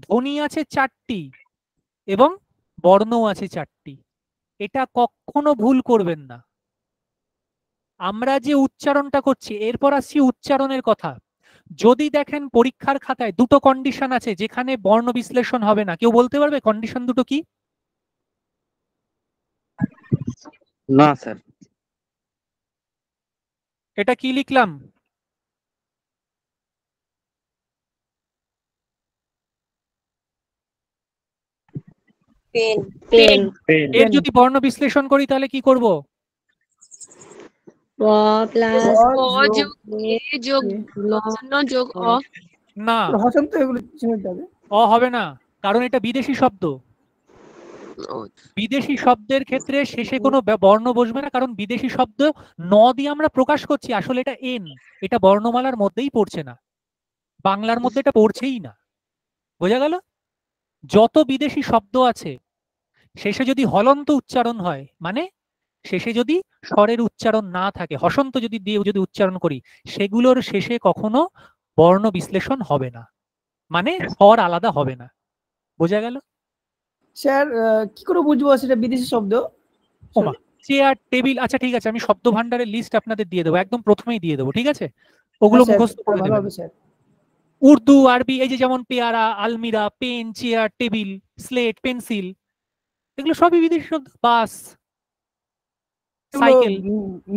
ধ্বনি আছে চারটি, এবং বর্ণও আছে চারটি। এটা কখনো ভুল করবেন না। আমরা যে উচ্চারণটা করছি, এরপর আসছি উচ্চারণের কথা। যদি দেখেন পরীক্ষার খাতায় দুটো কন্ডিশন আছে যেখানে বর্ণ বিশ্লেষণ হবে না, কেউ বলতে পারবে কন্ডিশন দুটো কি? না স্যার। এটা কি লিখলাম? পেন। পেন। এর যদি বর্ণ বিশ্লেষণ করি তাহলে কি করব? প প্লাস অ যোগ এ যোগ ন যোগ অ। না, হসন্ত এগুলো চিনতে হবে। হবে না, কারণ এটা বিদেশি শব্দ। বিদেশি শব্দের ক্ষেত্রে শেষে কোনো বর্ণ বসবে না, কারণ বিদেশি শব্দ ন দিয়ে আমরা প্রকাশ করছি, আসলে এটা এন, এটা বর্ণমালার মধ্যেই পড়ছে না, বাংলার মধ্যে এটা পড়ছেই না। বোঝা গেল? যত বিদেশি শব্দ আছে শেষে যদি হলন্ত উচ্চারণ হয়, মানে শেষে যদি স্বরের উচ্চারণ না থাকে, হসন্ত যদি দিয়ে যদি উচ্চারণ করি, সেগুলোর শেষে কখনো বর্ণ বিশ্লেষণ হবে না, মানে স্বর আলাদা হবে না। বোঝা গেল? স্যার কি করে বুঝবো সেটা বিদেশি শব্দ? ওমা, চেয়ার, টেবিল। আচ্ছা ঠিক আছে, আমি শব্দ ভান্ডারের লিস্ট আপনাদের দিয়ে দেবো, একদম প্রথমেই দিয়ে দেবো, ঠিক আছে? ওগুলো হ্যাঁ স্যার, মুখস্থ করে ভালো নেবেন। হবে স্যার। উর্দু, আরবি, এই যে যেমন পেয়ারা, আলমিরা, pen, chair, table, slate, pencil, এগুলো সবই বিদেশি শব্দ। বাস, সাইকেল,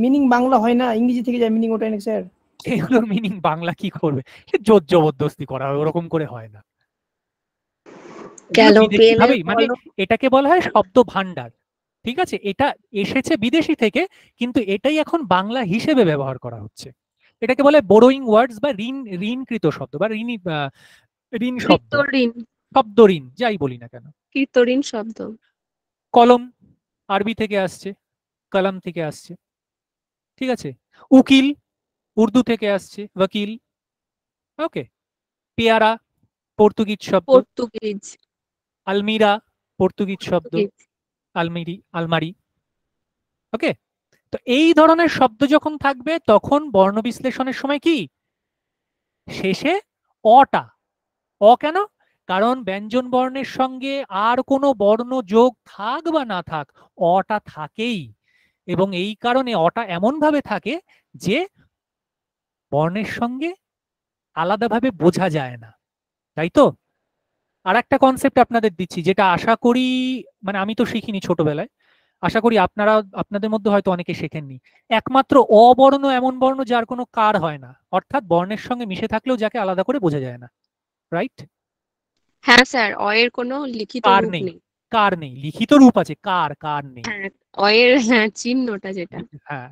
মিনিং বাংলা হয় না, ইংরেজি থেকে যায় মিনিং, ওটাই নাকি স্যার? এগুলোর মিনিং বাংলা কি করবে? জোর জবরদস্তি করা হয়, ওরকম করে হয় না। কেন বিদেশি পেনের ভাবেই, মানে এটাকে বলা হয় শব্দ ভান্ডার। ঠিক আছে, এটা এসেছে বিদেশি থেকে, কিন্তু এটাই এখন বাংলা হিসেবে ব্যবহার করা হচ্ছে। এটাকে বলে বোরোয়িং ওয়ার্ডস বা ঋণকৃত শব্দ বা ঋণ শব্দ, শব্দ ঋণ, যাই বলি না কেন। কৃতঋণ শব্দ। কলম আরবি থেকে আসছে, কলম থেকে আসছে, ঠিক আছে। উকিল উর্দু থেকে আসছে, ওয়াকিল। ওকে। পেয়ারা পর্তুগিজ শব্দ। পর্তুগিজ। আলমিরা পর্তুগিজ শব্দ, পর্তুগিজ। আলমারি। ওকে। তো এই ধরনের শব্দ যখন থাকবে তখন বর্ণ বিশ্লেষণের সময় কি শেষে অটা। কেন? কারণ ব্যঞ্জন বর্ণের সঙ্গে আর কোনো বর্ণ যোগ থাক বা না থাক, অটা থাকেই। এবং এই কারণে অটা এমন ভাবে থাকে যে বর্ণের সঙ্গে আলাদাভাবে বোঝা যায় না, তাই তো। আর একটা কনসেপ্ট আপনাদের দিচ্ছি, যেটা আশা করি, মানে আমি তো শিখিনি ছোটবেলায়, আশা করি আপনারা আপনাদের মধ্যে হয়তো অনেকে শেখেননি। একমাত্র অবর্ণ এমন বর্ণ যার কোনো কার হয় না, অর্থাৎ বর্ণের সঙ্গে মিশে থাকলেও যাকে আলাদা করে বোঝা যায় না, রাইট? হ্যাঁ স্যার, অয়ের কোনো লিখিত কার রূপ নেই, নেই। কার নেই, লিখিত রূপ আছে, কার নেই। হ্যাঁ, অয়ের চিহ্নটা যেটা। হ্যাঁ,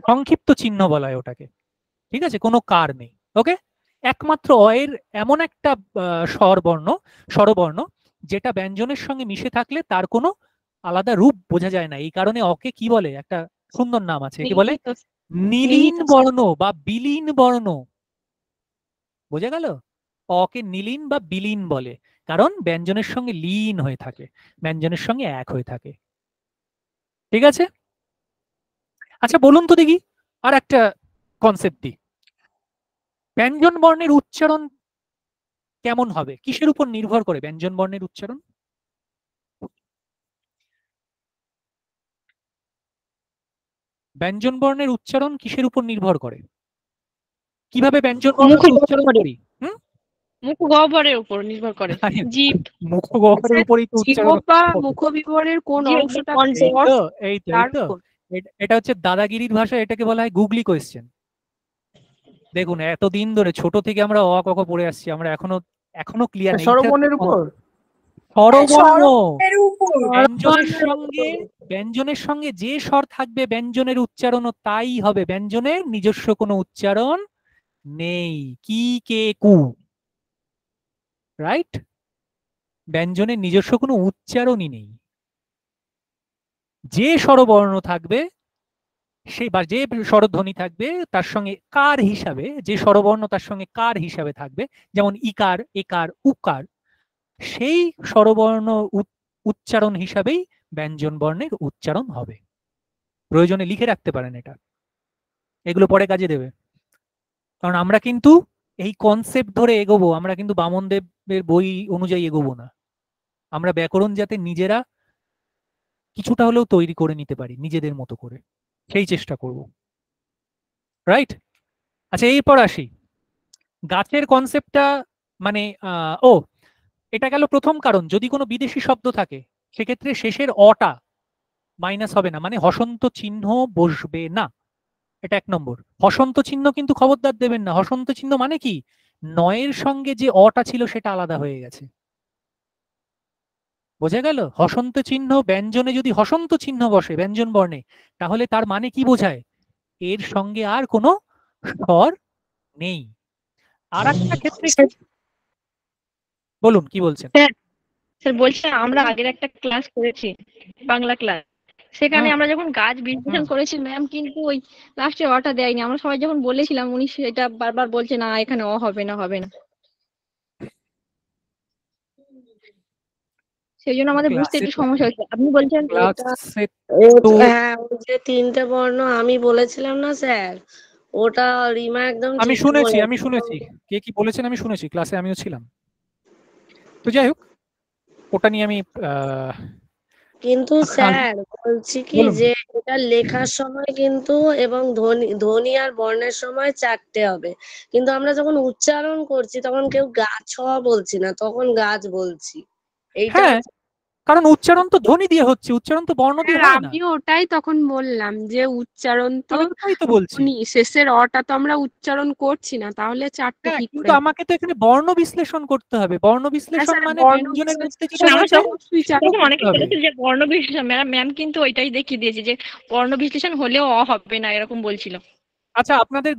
সংক্ষিপ্ত চিহ্ন বলা হয় ওটাকে, ঠিক আছে, কোনো কার নেই। ওকে। একমাত্র অয়ের এমন একটা স্বরবর্ণ যেটা ব্যঞ্জনের সঙ্গে মিশে থাকলে তার কোনো আলাদা রূপ বোঝা যায় না। এই কারণে অকে কি বলে, একটা সুন্দর নাম আছে, একে বলে নিহিত। নীলিন নিহিত। বর্ণ বা বিলীন বর্ণ। বোঝা গেল? অকে নীলিন বা বিলীন বলে, কারণ ব্যঞ্জনের সঙ্গে লীন হয়ে থাকে, ব্যঞ্জনের সঙ্গে এক হয়ে থাকে। ঠিক আছে। আচ্ছা বলুন তো দেখি আর একটা কনসেপ্ট দিই, ব্যঞ্জন বর্ণের উচ্চারণ কেমন হবে, কিসের উপর নির্ভর করে ব্যঞ্জন বর্ণের উচ্চারণ? ব্যঞ্জন বর্ণের উচ্চারণ কিসের উপর নির্ভর করে? কিভাবে ব্যঞ্জন বর্ণকে উচ্চারণ করি? মুখ গহ্বরের উপর নির্ভর করে। জিভ। মুখ গহ্বরের উপরই তো জিভ উচ্চারণ বা হবে। মুখবিবরের কোন অংশটা এই তো এই তো এই তার তো উপর। এটা হচ্ছে দাদাগিরির ভাষায় এটাকে বলা হয় গুগলি কোয়েশ্চেন। দেখুন এতদিন ধরে ছোট থেকে আমরা অ ক খ পড়ে আসছি, আমরা এখনো ক্লিয়ার নেই। স্বরবর্ণের উপর। স্বরবর্ণ স্বরবর্ণের ব্যঞ্জনের সঙ্গে যে স্বর থাকবে ব্যঞ্জনের উচ্চারণও তাই হবে। ব্যঞ্জনের নিজস্ব কোনো উচ্চারণ নেই, কি কে কু, রাইট? ব্যঞ্জনের নিজস্ব কোনো উচ্চারণই নেই। যে স্বরবর্ণ থাকবে সেই বা যে স্বরধ্বনি থাকবে তার সঙ্গে কার হিসাবে, যে স্বরবর্ণ তার সঙ্গে কার হিসাবে থাকবে, যেমন ইকার, একার, উকার, সেই স্বরবর্ণ উচ্চারণ হিসাবেই ব্যঞ্জন বর্ণের উচ্চারণ হবে। প্রয়োজনে লিখে রাখতে পারেন এটা, এগুলো পরে কাজে দেবে। কারণ আমরা কিন্তু এই কনসেপ্ট ধরে এগোবো, আমরা কিন্তু বামন দেবের বই অনুযায়ী এগোবো না। আমরা ব্যাকরণ যাতে নিজেরা কিছুটা হলেও তৈরি করে নিতে পারি নিজেদের মতো করে, সেই চেষ্টা করব, রাইট? আচ্ছা এরপর আসি গাছের কনসেপ্টটা, মানে এটা গেল প্রথম কারণ, যদি কোনো বিদেশি শব্দ থাকে সেক্ষেত্রে শেষের অটা মাইনাস হবে না, মানে হসন্ত চিহ্ন বসবে না। এটা 1 নম্বর। হসন্ত চিহ্ন কিন্তু খবরদার দেবেন না। হসন্ত চিহ্ন মানে কি, নয়ের সঙ্গে যে অটা ছিল সেটা আলাদা হয়ে গেছে। বোঝা গেল? হসন্ত চিহ্ন ব্যঞ্জনে যদি হসন্ত চিহ্ন বসে ব্যঞ্জন বর্ণে, তাহলে তার মানে কি বোঝায়, এর সঙ্গে আর কোনো স্বর নেই। আর একটা ক্ষেত্রে বলুন কি বলছেন? স্যার বলছি আমরা আগের একটা ক্লাস করেছি, বাংলা ক্লাস, সেখানে আমরা যখন গাছ বিশ্লেষণ করেছি ম্যাম কিন্তু ওই লাস্টে অটা দেয়নি। আমরা সবাই যখন বলেছিলাম উনি সেটা বারবার বলছে না এখানে হবে না হবে না, সেই জন্য আমাদের বুঝতে একটু সমস্যা হচ্ছে। আপনি বলছেন হ্যাঁ, ওই যে 3টে বর্ণ আমি বলেছিলাম না স্যার, ওটা রিমা একদম আমি ঠিক শুনেছি কে কি বলেছেন, আমি শুনেছি, ক্লাসে আমিও ছিলাম। তো যাই হোক, ওটা নিয়ে আমি কিন্তু স্যার বলছি কি যে এটা লেখার সময় কিন্তু এবং ধ্বনি আর বর্ণের সময় 4টে হবে, কিন্তু আমরা যখন উচ্চারণ করছি তখন কেউ গাছ হওয়া বলছি না, তখন গাছ বলছি। এইটা হ্যাঁ, কারণ উচ্চারণ তো ধ্বনি দিয়ে হচ্ছে, উচ্চারণ তো বর্ণ দিয়ে হয় না। আমিও ওটাই তখন বললাম যে উচ্চারণ তো তাই তো বলছি, শেষের অটা তো আমরা উচ্চারণ করছি না, তাহলে 4টে কি কিন্তু করে? আমাকে তো এখানে বর্ণ বিশ্লেষণ করতে হবে। বর্ণ বিশ্লেষণ মানে ব্যঞ্জনের মধ্যে যেটা আমরা রয়েছে তখন অনেকে বলেছে যে বর্ণ বিশ্লেষণ, ম্যাম কিন্তু ওইটাই দেখিয়ে দিয়েছে যে বর্ণ বিশ্লেষণ হলেও হবে না, এরকম বলছিল। আচ্ছা আপনাদের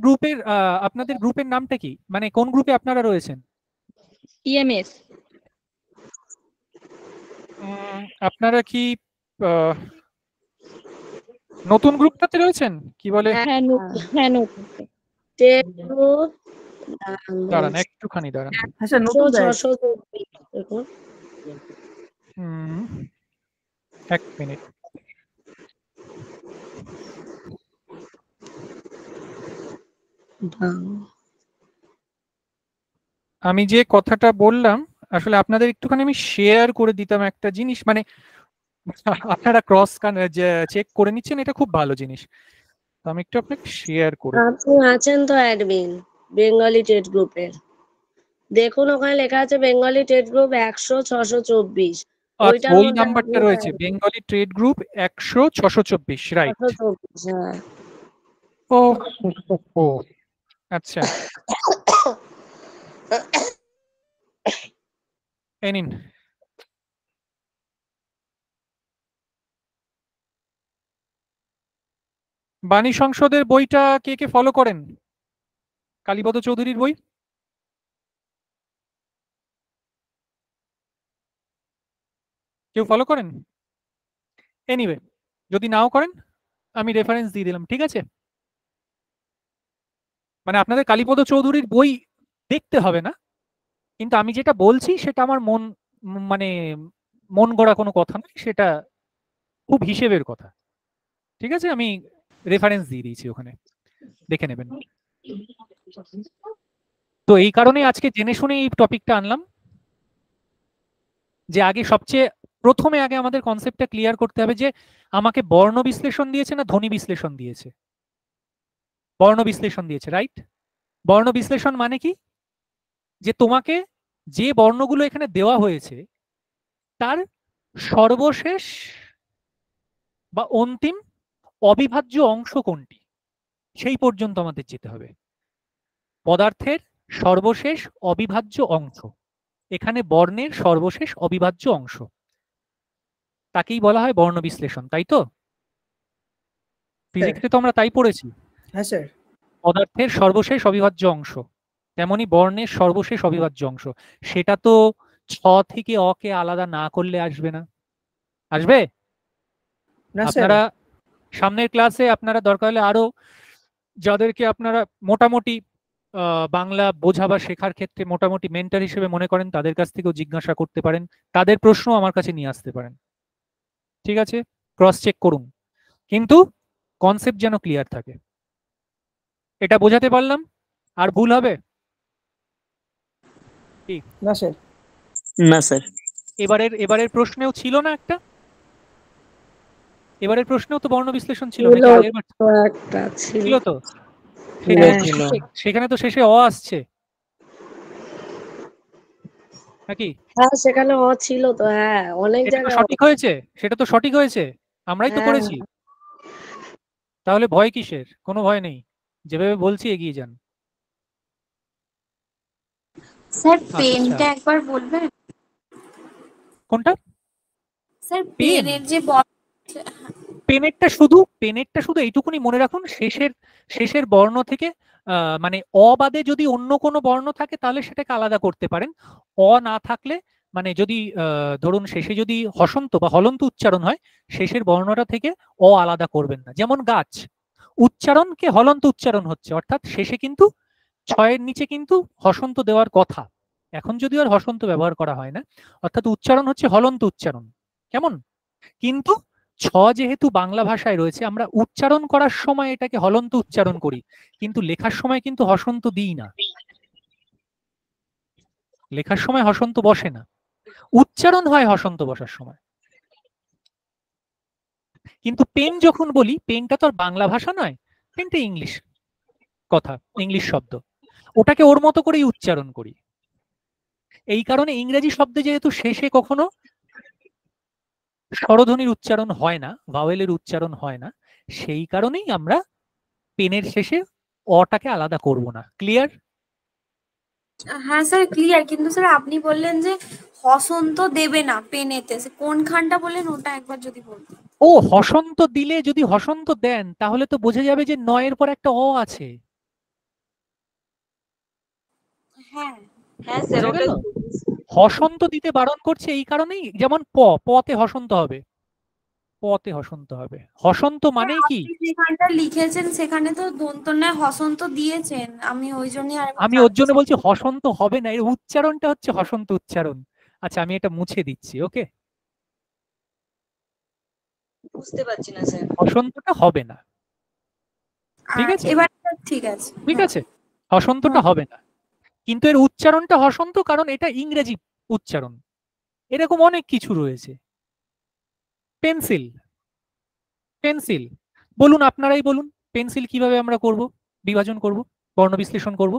গ্রুপের নামটা কি, মানে কোন গ্রুপে আপনারা রয়েছেন? ইএমএস। আপনারা কি নতুন গ্রুপটাতে রয়েছেন কি বলে? হ্যাঁ নতুন, হ্যাঁ নতুন। টেট গ্রুপ দাঁড়ান একটুখানি দাঁড়ান। হ্যাঁ স্যার নতুন ব্যাচ। 624 দেখুন। এক মিনিট। আমি যে কথাটা বললাম আসলে আপনাদের একটুখানি আমি শেয়ার করে দিতাম একটা জিনিস, মানে আপনারা ক্রস চেক করে নিচ্ছেন, এটা খুব ভালো জিনিস। তো আমি একটু আপনাকে শেয়ার করে আপনি আছেন তো অ্যাডমিন বেঙ্গলি টেট গ্রুপের, দেখুন ওখানে লেখা আছে বেঙ্গলি টেট গ্রুপ 100-624, ওইটার ওই মধ্যে নাম্বারটা আপনি রয়েছে বেঙ্গলি ট্রেড গ্রুপ 100-624, রাইট? 624, হ্যাঁ। ও আচ্ছা, এই নিন। বাণী সংসদের বইটা কে কে ফলো করেন? কালীপদ চৌধুরীর বই কেউ ফলো করেন? এনিওয়ে, যদি নাও করেন আমি রেফারেন্স দিয়ে দিলাম, ঠিক আছে? মানে আপনাদের কালীপদ চৌধুরীর বই দেখতে হবে না, কিন্তু আমি যেটা বলছি সেটা আমার মানে মন গড়া কোনো কথা নয়, সেটা খুব হিসেবের কথা, ঠিক আছে? আমি রেফারেন্স দিয়ে দিয়েছি, ওখানে দেখে নেবেন। তো এই কারণে আজকে জেনে শুনে এই টপিকটা আনলাম, যে আগে সবচেয়ে প্রথমে আগে আমাদের কনসেপ্টটা ক্লিয়ার করতে হবে যে আমাকে বর্ণ বিশ্লেষণ দিয়েছে না ধ্বনি বিশ্লেষণ দিয়েছে? বর্ণ বিশ্লেষণ দিয়েছে, রাইট? বর্ণ বিশ্লেষণ মানে কি? যে তোমাকে যে বর্ণগুলো এখানে দেওয়া হয়েছে তার সর্বশেষ বা অন্তিম অবিভাজ্য অংশ কোনটি সেই পর্যন্ত আমাদের যেতে হবে। পদার্থের সর্বশেষ অবিভাজ্য অংশ, এখানে বর্ণের সর্বশেষ অবিভাজ্য অংশ, তাকেই বলা হয় বর্ণ বিশ্লেষণ, তাই তো? ফিজিক্সে তো আমরা তাই পড়েছি। হ্যাঁ স্যার। পদার্থের সর্বশেষ অবিভাজ্য অংশ, তেমনি বর্ণের সর্বশেষ অবিভাজ্য অংশ, সেটা তো ছ থেকে অ কে আলাদা না করলে আসবে না। আসবে? না স্যার। আপনারা সামনের ক্লাসে আপনারা দরকার হলে আরো যাদেরকে আপনারা মোটামুটি বাংলা বোঝা বা শেখার ক্ষেত্রে মোটামুটি মেন্টর হিসেবে মনে করেন তাদের কাছ থেকেও জিজ্ঞাসা করতে পারেন, তাদের প্রশ্ন আমার কাছে নিয়ে আসতে পারেন, ঠিক আছে? ক্রস চেক করুন, কিন্তু কনসেপ্ট যেন ক্লিয়ার থাকে। এটা বোঝাতে পারলাম? আর ভুল হবে? না স্যার। না স্যার। এবারের প্রশ্নেও ছিল না একটা? এবারের প্রশ্নেও তো বর্ণ বিশ্লেষণ ছিল নাকি? আগের বার একটা ছিল তো? সেখানে তো শেষে অ আসছে নাকি? হ্যাঁ সেখানে অ ছিল তো, হ্যাঁ অনেক জায়গায় সঠিক হয়েছে, সেটা তো সঠিক হয়েছে, আমরাই তো করেছি। তাহলে ভয় কিসের? কোনো ভয় নেই, যেভাবে বলছি এগিয়ে যান। স্যার পেনটা একবার বলবেন? কোনটা? স্যার পেনের যে পেনেরটা শুধু এইটুকুনি মনে রাখুন, শেষের বর্ণ থেকে মানে অ বাদে যদি অন্য কোনো বর্ণ থাকে তাহলে সেটাকে আলাদা করতে পারেন। অ না থাকলে মানে যদি ধরুন শেষে যদি হসন্ত বা হলন্ত উচ্চারণ হয়, শেষের বর্ণটা থেকে অ আলাদা করবেন না। যেমন গাছ উচ্চারণকে হলন্ত উচ্চারণ হচ্ছে, অর্থাৎ শেষে কিন্তু ছয়ের নিচে কিন্তু হসন্ত দেওয়ার কথা, এখন যদিও আর হসন্ত ব্যবহার করা হয় না, অর্থাৎ উচ্চারণ হচ্ছে হলন্ত উচ্চারণ, কেমন? কিন্তু ছ যেহেতু বাংলা ভাষায় রয়েছে, আমরা উচ্চারণ করার সময় এটাকে হলন্ত উচ্চারণ করি, কিন্তু লেখার সময় কিন্তু হসন্ত দিই না, লেখার সময় হসন্ত বসে না, উচ্চারণ হয় হসন্ত বসার সময়। কিন্তু পেন যখন বলি, পেনটা তো আর বাংলা ভাষা নয়, পেনটা ইংলিশ কথা, ইংলিশ শব্দ, ওটাকে ওর মতো করেই উচ্চারণ করি। এই কারণে ইংরেজি শব্দে যেহেতু শেষে কখনো স্বরধ্বনির উচ্চারণ হয় না, ভাওয়েলের উচ্চারণ হয় না, সেই কারণেই আমরা পেনের শেষে অটাকে আলাদা করব না। ক্লিয়ার? হ্যাঁ স্যার ক্লিয়ার, কিন্তু স্যার আপনি বললেন যে হসন্ত দেবে না পেনেতে, কোনখানটা বললেন ওটা একবার যদি বলতেন। ও হসন্ত দিলে, যদি হসন্ত দেন তাহলে তো বোঝা যাবে যে নয়ের পর একটা অ আছে। হ্যাঁ হ্যাঁ স্যার, বোঝা ওটা গেল? হসন্ত দিতে বারণ করছে এই কারণেই, যেমন পতে হসন্ত হবে, পতে হসন্ত হবে। হসন্ত মানে কি? আপনি যেখানটা লিখেছেন সেখানে তো দন্তন্যায় হসন্ত দিয়েছেন, আমি ওই জন্যই আরেকবার আমি ওর জন্য বলছি হসন্ত হবে না, এর উচ্চারণটা হচ্ছে হসন্ত উচ্চারণ। আচ্ছা আমি এটা মুছে দিচ্ছি, ওকে? বুঝতে পারছি না স্যার। হসন্তটা হবে না, ঠিক আছে? এবার ঠিক আছে, ঠিক আছে, হসন্তটা হবে না, কিন্তু এর উচ্চারণটা হসন্ত, কারণ এটা ইংরেজি উচ্চারণ। এরকম অনেক কিছু রয়েছে। পেন্সিল, পেন্সিল বলুন, আপনারাই বলুন পেন্সিল কিভাবে আমরা করব, বিভাজন করব, বর্ণ বিশ্লেষণ করব?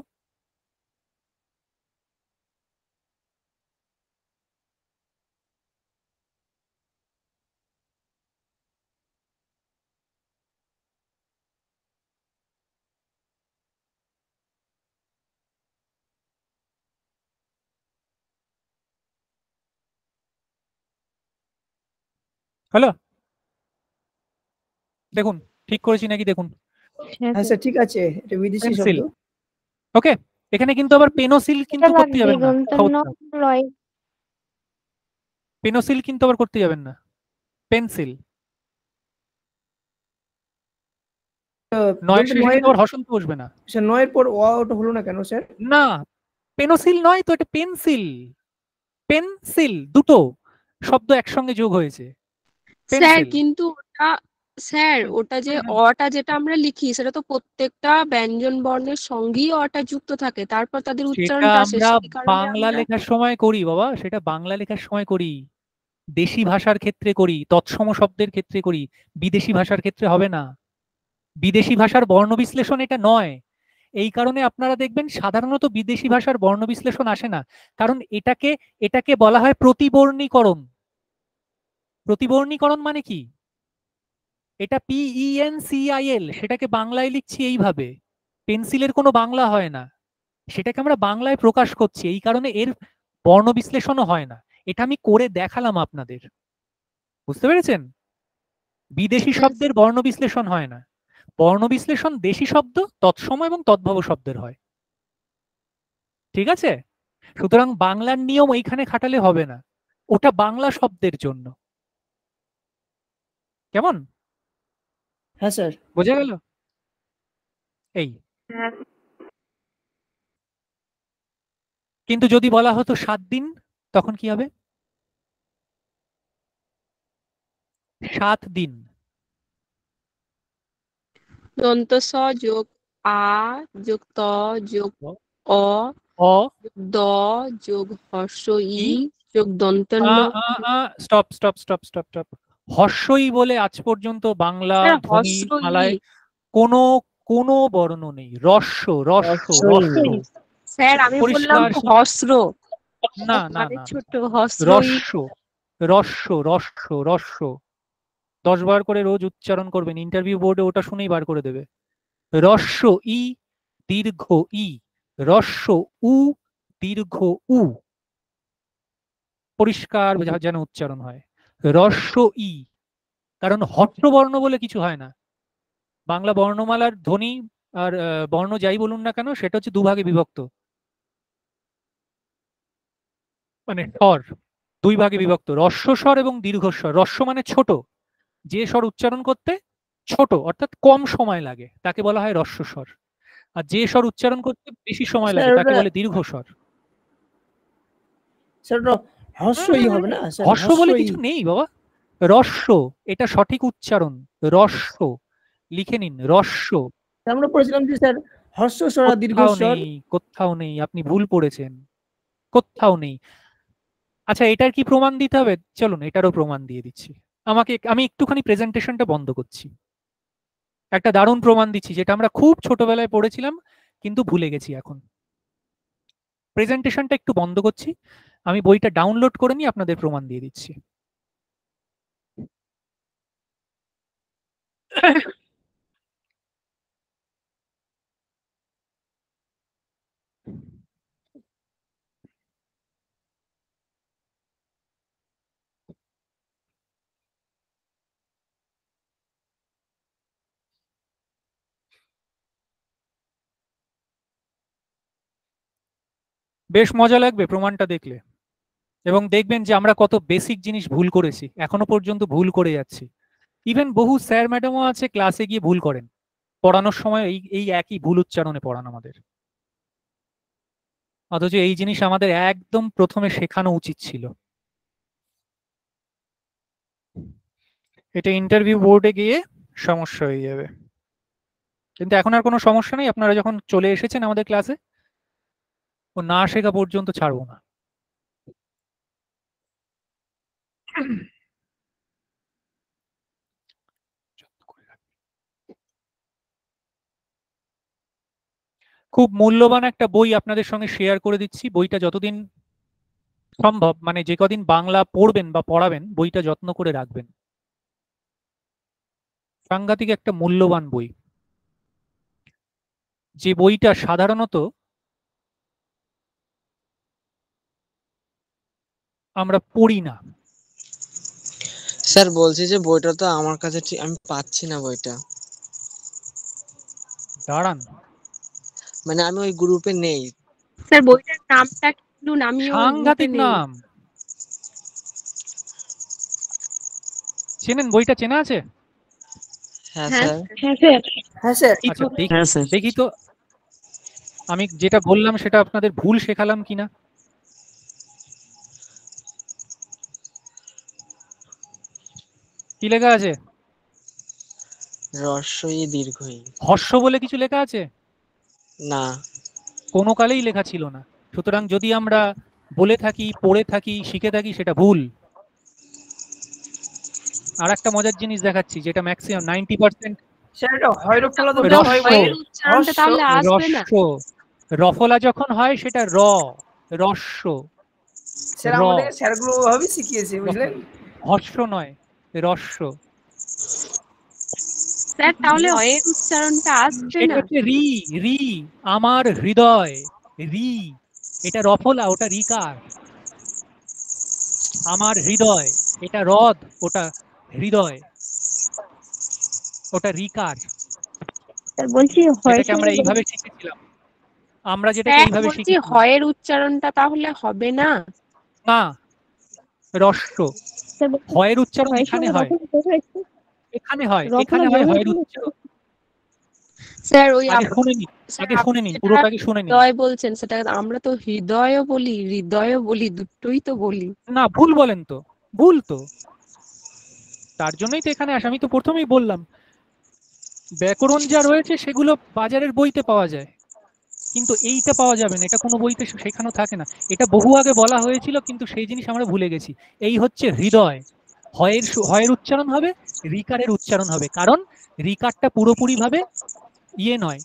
হ্যালো, দেখুন ঠিক করেছি নাকি দেখুন। হ্যাঁ স্যার ঠিক আছে, এটা বিদেশি পেন্সিল, শব্দ। ওকে? এখানে কিন্তু আবার পেনোসিল কিন্তু করতে যাবেন না, খবরদার। পেনোসিল কিন্তু আবার করতে যাবেন না, পেন্সিল। নয়ের শেষে কিন্তু আবার হসন্ত বসবে না। স্যার নয়ের পর ওটা হলো না কেন স্যার? না, পেনোসিল নয় তো, এটা পেন্সিল। পেন্সিল দুটো শব্দ একসঙ্গে যোগ হয়েছে। স্যার কিন্তু ওটা, স্যার ওটা যে অটা যেটা আমরা লিখি সেটা তো প্রত্যেকটা ব্যঞ্জন বর্ণের সঙ্গেই অটা যুক্ত থাকে, তারপর তাদের সেটা উচ্চারণটা আসে, আমরা সেই কারণে বাংলা আমরা লেখার সময় করি বাবা, সেটা বাংলা লেখার সময় করি, দেশি ভাষার ক্ষেত্রে করি, তৎসম শব্দের ক্ষেত্রে করি, বিদেশি ভাষার ক্ষেত্রে হবে না। বিদেশি ভাষার বর্ণ বিশ্লেষণ এটা নয়। এই কারণে আপনারা দেখবেন সাধারণত বিদেশি ভাষার বর্ণ বিশ্লেষণ আসে না, কারণ এটাকে এটাকে বলা হয় প্রতিবর্ণীকরণ। প্রতিবর্ণীকরণ মানে কি? এটা PENCIL, সেটাকে বাংলায় লিখছি এইভাবে, পেন্সিলের কোনো বাংলা হয় না, সেটাকে আমরা বাংলায় প্রকাশ করছি, এই কারণে এর বর্ণ বিশ্লেষণও হয় না। এটা আমি করে দেখালাম আপনাদের, বুঝতে পেরেছেন? বিদেশি শব্দের বর্ণ বিশ্লেষণ হয় না, বর্ণ বিশ্লেষণ দেশি শব্দ, তৎসম এবং তদ্ভব শব্দের হয়, ঠিক আছে? সুতরাং বাংলার নিয়ম এইখানে খাটালে হবে না, ওটা বাংলা শব্দের জন্য। কেমন? হ্যাঁ স্যার। বোঝা গেল? এই কিন্তু যদি বলা হতো 7 দিন, তখন কি হবে? 7 দিন। দন্ত স যোগ আ যোগ ত যোগ অ দ যোগ হর্ষ ই যোগ দন্ত ন। Stop stop stop stop stop. হর্ষই বলে আজ পর্যন্ত বাংলা ধ্বনিমালায় কোনো কোনো বর্ণ নেই। রস্য, রস্য, রস্য। স্যার আমি বললাম হস্র। না না না, ছোট হস্র, রস্য, রস্য, রস্য, রস্য। 10 বার করে রোজ উচ্চারণ করবেন, ইন্টারভিউ বোর্ডে ওটা শুনেই বার করে দেবে। রস্য ই দীর্ঘ ই, রস্য উ দীর্ঘ উ, পরিষ্কার যেন উচ্চারণ হয়। রস্য ই, কারণ হর্ষবর্ণ বলে কিছু হয় না। বাংলা বর্ণমালার ধ্বনি আর বর্ণ যাই বলুন না কেন, সেটা হচ্ছে দুভাগে বিভক্ত, মানে স্বর 2 ভাগে বিভক্ত, রস্য স্বর এবং দীর্ঘস্বর। রস্য মানে ছোট, যে স্বর উচ্চারণ করতে ছোট অর্থাৎ কম সময় লাগে তাকে বলা হয় রস্য স্বর, আর যে স্বর উচ্চারণ করতে বেশি সময় লাগে তাকে বলে দীর্ঘস্বর। স্যার হর্ষই হবে না স্যার? হর্ষ বলে কিছু নেই বাবা, রস্য এটা সঠিক উচ্চারণ, রস্য লিখে নিন, রস্য। আমরা পড়েছিলাম যে স্যার হর্ষ স্বর আর দীর্ঘস্বর। কোথাও নেই, আপনি ভুল পড়েছেন, কোথাও নেই। আচ্ছা এটার কি প্রমাণ দিতে হবে? চলুন এটারও প্রমাণ দিয়ে দিচ্ছি। আমি একটুখানি প্রেজেন্টেশনটা বন্ধ করছি, একটা দারুণ প্রমাণ দিচ্ছি যেটা আমরা খুব ছোটবেলায় পড়েছিলাম কিন্তু ভুলে গেছি এখন। প্রেজেন্টেশনটা একটু বন্ধ করছি, আমি বইটা ডাউনলোড করে নিয়ে আপনাদের প্রমাণ দিয়ে দিচ্ছি। বেশ মজা লাগবে প্রমাণটা দেখলে, এবং দেখবেন যে আমরা কত বেসিক জিনিস ভুল করেছি, এখনো পর্যন্ত ভুল করে যাচ্ছি। ইভেন বহু স্যার ম্যাডামও আছে ক্লাসে গিয়ে ভুল করেন, পড়ানোর সময় এই একই ভুল উচ্চারণে পড়ান আমাদের। অথচ এই জিনিস আমাদের একদম প্রথমে শেখানো উচিত ছিল। এটা ইন্টারভিউ বোর্ডে গিয়ে সমস্যা হয়ে যাবে, কিন্তু এখন আর কোনো সমস্যা নেই। আপনারা যখন চলে এসেছেন আমাদের ক্লাসে, ও না শেখা পর্যন্ত ছাড়বো না। খুব মূল্যবান একটা বই আপনাদের সঙ্গে শেয়ার করে দিচ্ছি। বইটা যতদিন সম্ভব, মানে যে কদিন বাংলা পড়বেন বা পড়াবেন, বইটা যত্ন করে রাখবেন। সাংঘাতিক একটা মূল্যবান বই, যে বইটা সাধারণত আমরা পড়ি না। স্যার বলছি যে বইটা তো আমার কাছে আমি পাচ্ছি না বইটা। দাঁড়ান, মানে আমি ওই গ্রুপে নেই। স্যার বইটার নামটা কি বলুন, আমিও ওই গ্রুপে সাংঘাতিক নেই। নাম। চেনেন বইটা? চেনা আছে? হ্যাঁ হ্যাঁ স্যার। হ্যাঁ স্যার। আচ্ছা হ্যাঁ স্যার। দেখি তো আমি যেটা বললাম সেটা আপনাদের ভুল শেখালাম কিনা। কি লেখা আছে? রস্বই দীর্ঘই। হর্ষ বলে কিছু লেখা আছে? না। কোনো কালেই লেখা ছিল না। সুতরাং যদি আমরা বলে থাকি, পড়ে থাকি, শিখে থাকি, সেটা ভুল। আর একটা মজার জিনিস দেখাচ্ছি, যেটা ম্যাক্সিমাম 90% স্যার এটা হয় ফলা তো রস্য। হয়ের উচ্চারণটা তাহলে আসবে না। রস্য, রফলা যখন হয় সেটা র, রস্য। স্যার র, আমাদের স্যারগুলো ওভাবেই শিখিয়েছে, বুঝলেন? হর্ষ নয়, রস্য। স্যার তাহলে হয়ের উচ্চারণটা আসবে এটা না। হচ্ছে রি, রি। আমার হৃদয়, রি। এটা রফলা, ওটা রিকার। আমার হৃদয়, এটা হ্রদ, ওটা হৃদয়, ওটা রিকার। স্যার বলছি যেটাকে আমরা এইভাবে শিখেছিলাম, আমরা যেটাকে স্যার এইভাবে বলছি শিখেছিলাম। হয়ের উচ্চারণটা তাহলে হবে না। না, রস্য। হয়ের উচ্চারণ এখানে হয়, এখানে হয়, এখানে হয় হয়ের উচ্চারণ। স্যার ওই আগে শুনে নিন, আগে শুনে নিন, পুরোটাকে শুনে নিন। হৃদয় বলছেন, সেটা আমরা তো হৃদয়ও বলি, হৃদয়ও বলি, দুটোই তো বলি। না, ভুল বলেন তো, ভুল তো। তার জন্যই তো এখানে আসে। আমি তো প্রথমেই বললাম, ব্যাকরণ যা রয়েছে সেগুলো বাজারের বইতে পাওয়া যায়, কিন্তু এইটা পাওয়া যাবে না, এটা কোনো বইতে শেখানো থাকে না। এটা বহু আগে বলা হয়েছিল, কিন্তু সেই জিনিস আমরা ভুলে গেছি। এই হচ্ছে হৃদয়। হয়ের উচ্চারণ হবে, রিকারের উচ্চারণ হবে, কারণ রিকারটা পুরোপুরি ভাবে ইয়ে নয়,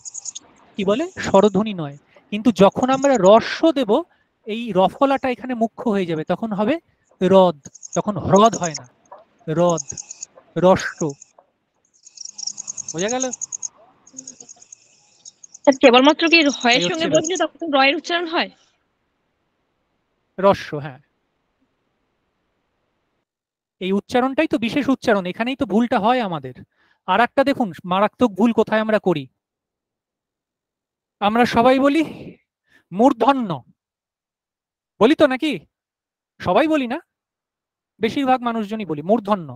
কি বলে, স্বরধ্বনি নয়। কিন্তু যখন আমরা রস্য দেব, এই রফলাটা এখানে মুখ্য হয়ে যাবে, তখন হবে হ্রদ। তখন হ্রদ হয় না, হ্রদ, রস্য। বোঝা গেল? কেবলমাত্র কি হয়ের এই সঙ্গে হচ্ছে বসলে তখন রয়ের উচ্চারণ হয়? রস্য, হ্যাঁ। এই উচ্চারণটাই তো বিশেষ উচ্চারণ, এখানেই তো ভুলটা হয় আমাদের। আর একটা দেখুন মারাত্মক ভুল কোথায় আমরা করি। আমরা সবাই বলি মূর্ধন্য, বলি তো নাকি? সবাই বলি না, বেশিরভাগ মানুষজনই বলি মূর্ধন্য।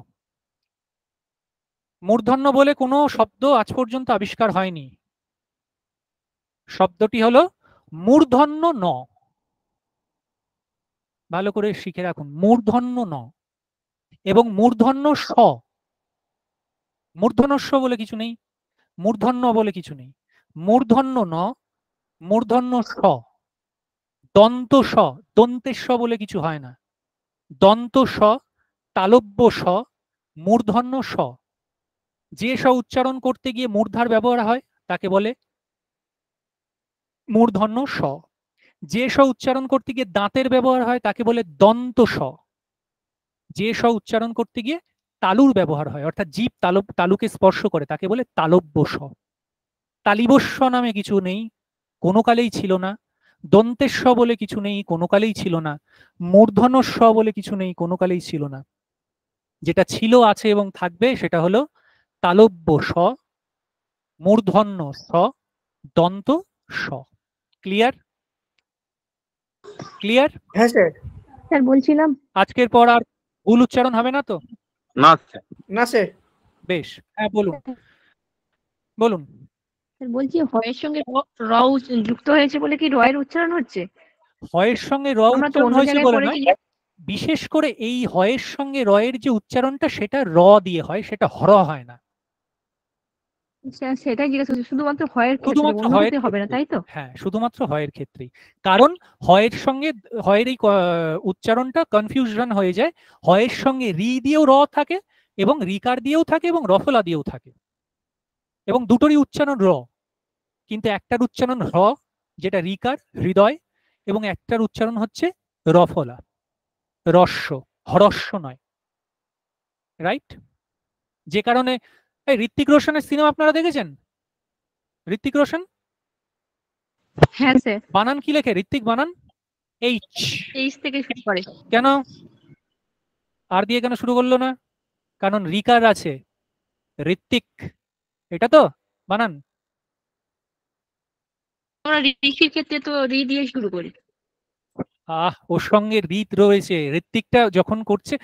মূর্ধন্য বলে কোনো শব্দ আজ পর্যন্ত আবিষ্কার হয়নি। শব্দটি হলো মূর্ধন্য ন। ভালো করে শিখে রাখুন, মূর্ধন্য ন এবং মূর্ধন্য স। মূর্ধন্যস্ব বলে কিছু নেই, মূর্ধন্য বলে কিছু নেই। মূর্ধন্য ন, মূর্ধন্য স, দন্ত স, দন্তেস্ব বলে কিছু হয় না। দন্ত স, তালব্য স, মূর্ধন্য স। যে স উচ্চারণ করতে গিয়ে মূর্ধার ব্যবহার হয় তাকে বলে মূর্ধন্য স। যে স উচ্চারণ করতে গিয়ে দাঁতের ব্যবহার হয় তাকে বলে দন্ত স। যে স উচ্চারণ করতে গিয়ে তালুর ব্যবহার হয়, অর্থাৎ জীব তালুকে স্পর্শ করে, তাকে বলে তালব্য স। তালিবস্ব নামে কিছু নেই, কোনো কালেই ছিল না। দন্তেস্ব বলে কিছু নেই, কোনো কালেই ছিল না। মূর্ধন্যস্ব বলে কিছু নেই, কোনো কালেই ছিল না। যেটা ছিল, আছে এবং থাকবে সেটা হলো তালব্য স, মূর্ধন্য স, দন্ত স। ক্লিয়ার? ক্লিয়ার? হ্যাঁ স্যার। স্যার বলছিলাম আজকের পর আর ভুল উচ্চারণ হবে না তো? না স্যার। না স্যার। বেশ, হ্যাঁ বলুন বলুন। বলছি হয়ের সঙ্গে র যুক্ত হয়েছে বলে কি র এর উচ্চারণ হচ্ছে? হয়ের সঙ্গে র আমরা তো উচ্চারণ অন্য হয়েছে জায়গায় বলে পড়েছি। নয়, বিশেষ করে এই হয়ের সঙ্গে র এর যে উচ্চারণটা সেটা র দিয়ে হয়, সেটা হর হয় না। সেটাই জিজ্ঞেস করছি, শুধুমাত্র হয়ের ক্ষেত্রে, শুধুমাত্র অন্য হয়ের ক্ষেত্রে হবে না, ক্ষেত্রেই, তাই তো? হ্যাঁ শুধুমাত্র হয়ের ক্ষেত্রেই। কারণ হয়ের সঙ্গে হয়ের এই উচ্চারণটা কনফিউশন হয়ে যায়, হয়ের সঙ্গে রি দিয়েও র থাকে এবং রিকার দিয়েও থাকে এবং রফলা দিয়েও থাকে, এবং দুটোরই উচ্চারণ র, কিন্তু একটার উচ্চারণ র যেটা রিকার হৃদয়, এবং একটার উচ্চারণ হচ্ছে রফলা রস্য, হরস্য নয়, রাইট? যে কারণে এই ঋত্বিক রোশনের সিনেমা আপনারা দেখেছেন? ঋত্বিক রোশন হ্যাঁ স্যার। বানান কি লেখে ঋত্বিক? বানান এইচ, এইচ থেকে শুরু করে। কেন আর দিয়ে কেন শুরু করলো না? কারণ রিকার আছে, ঋত্বিক, এটা তো বানান। আমরা ঋষির ক্ষেত্রে তো রি দিয়ে শুরু করি। ওর সঙ্গে রিত রয়েছে, ঋত্বিকটা যখন করছে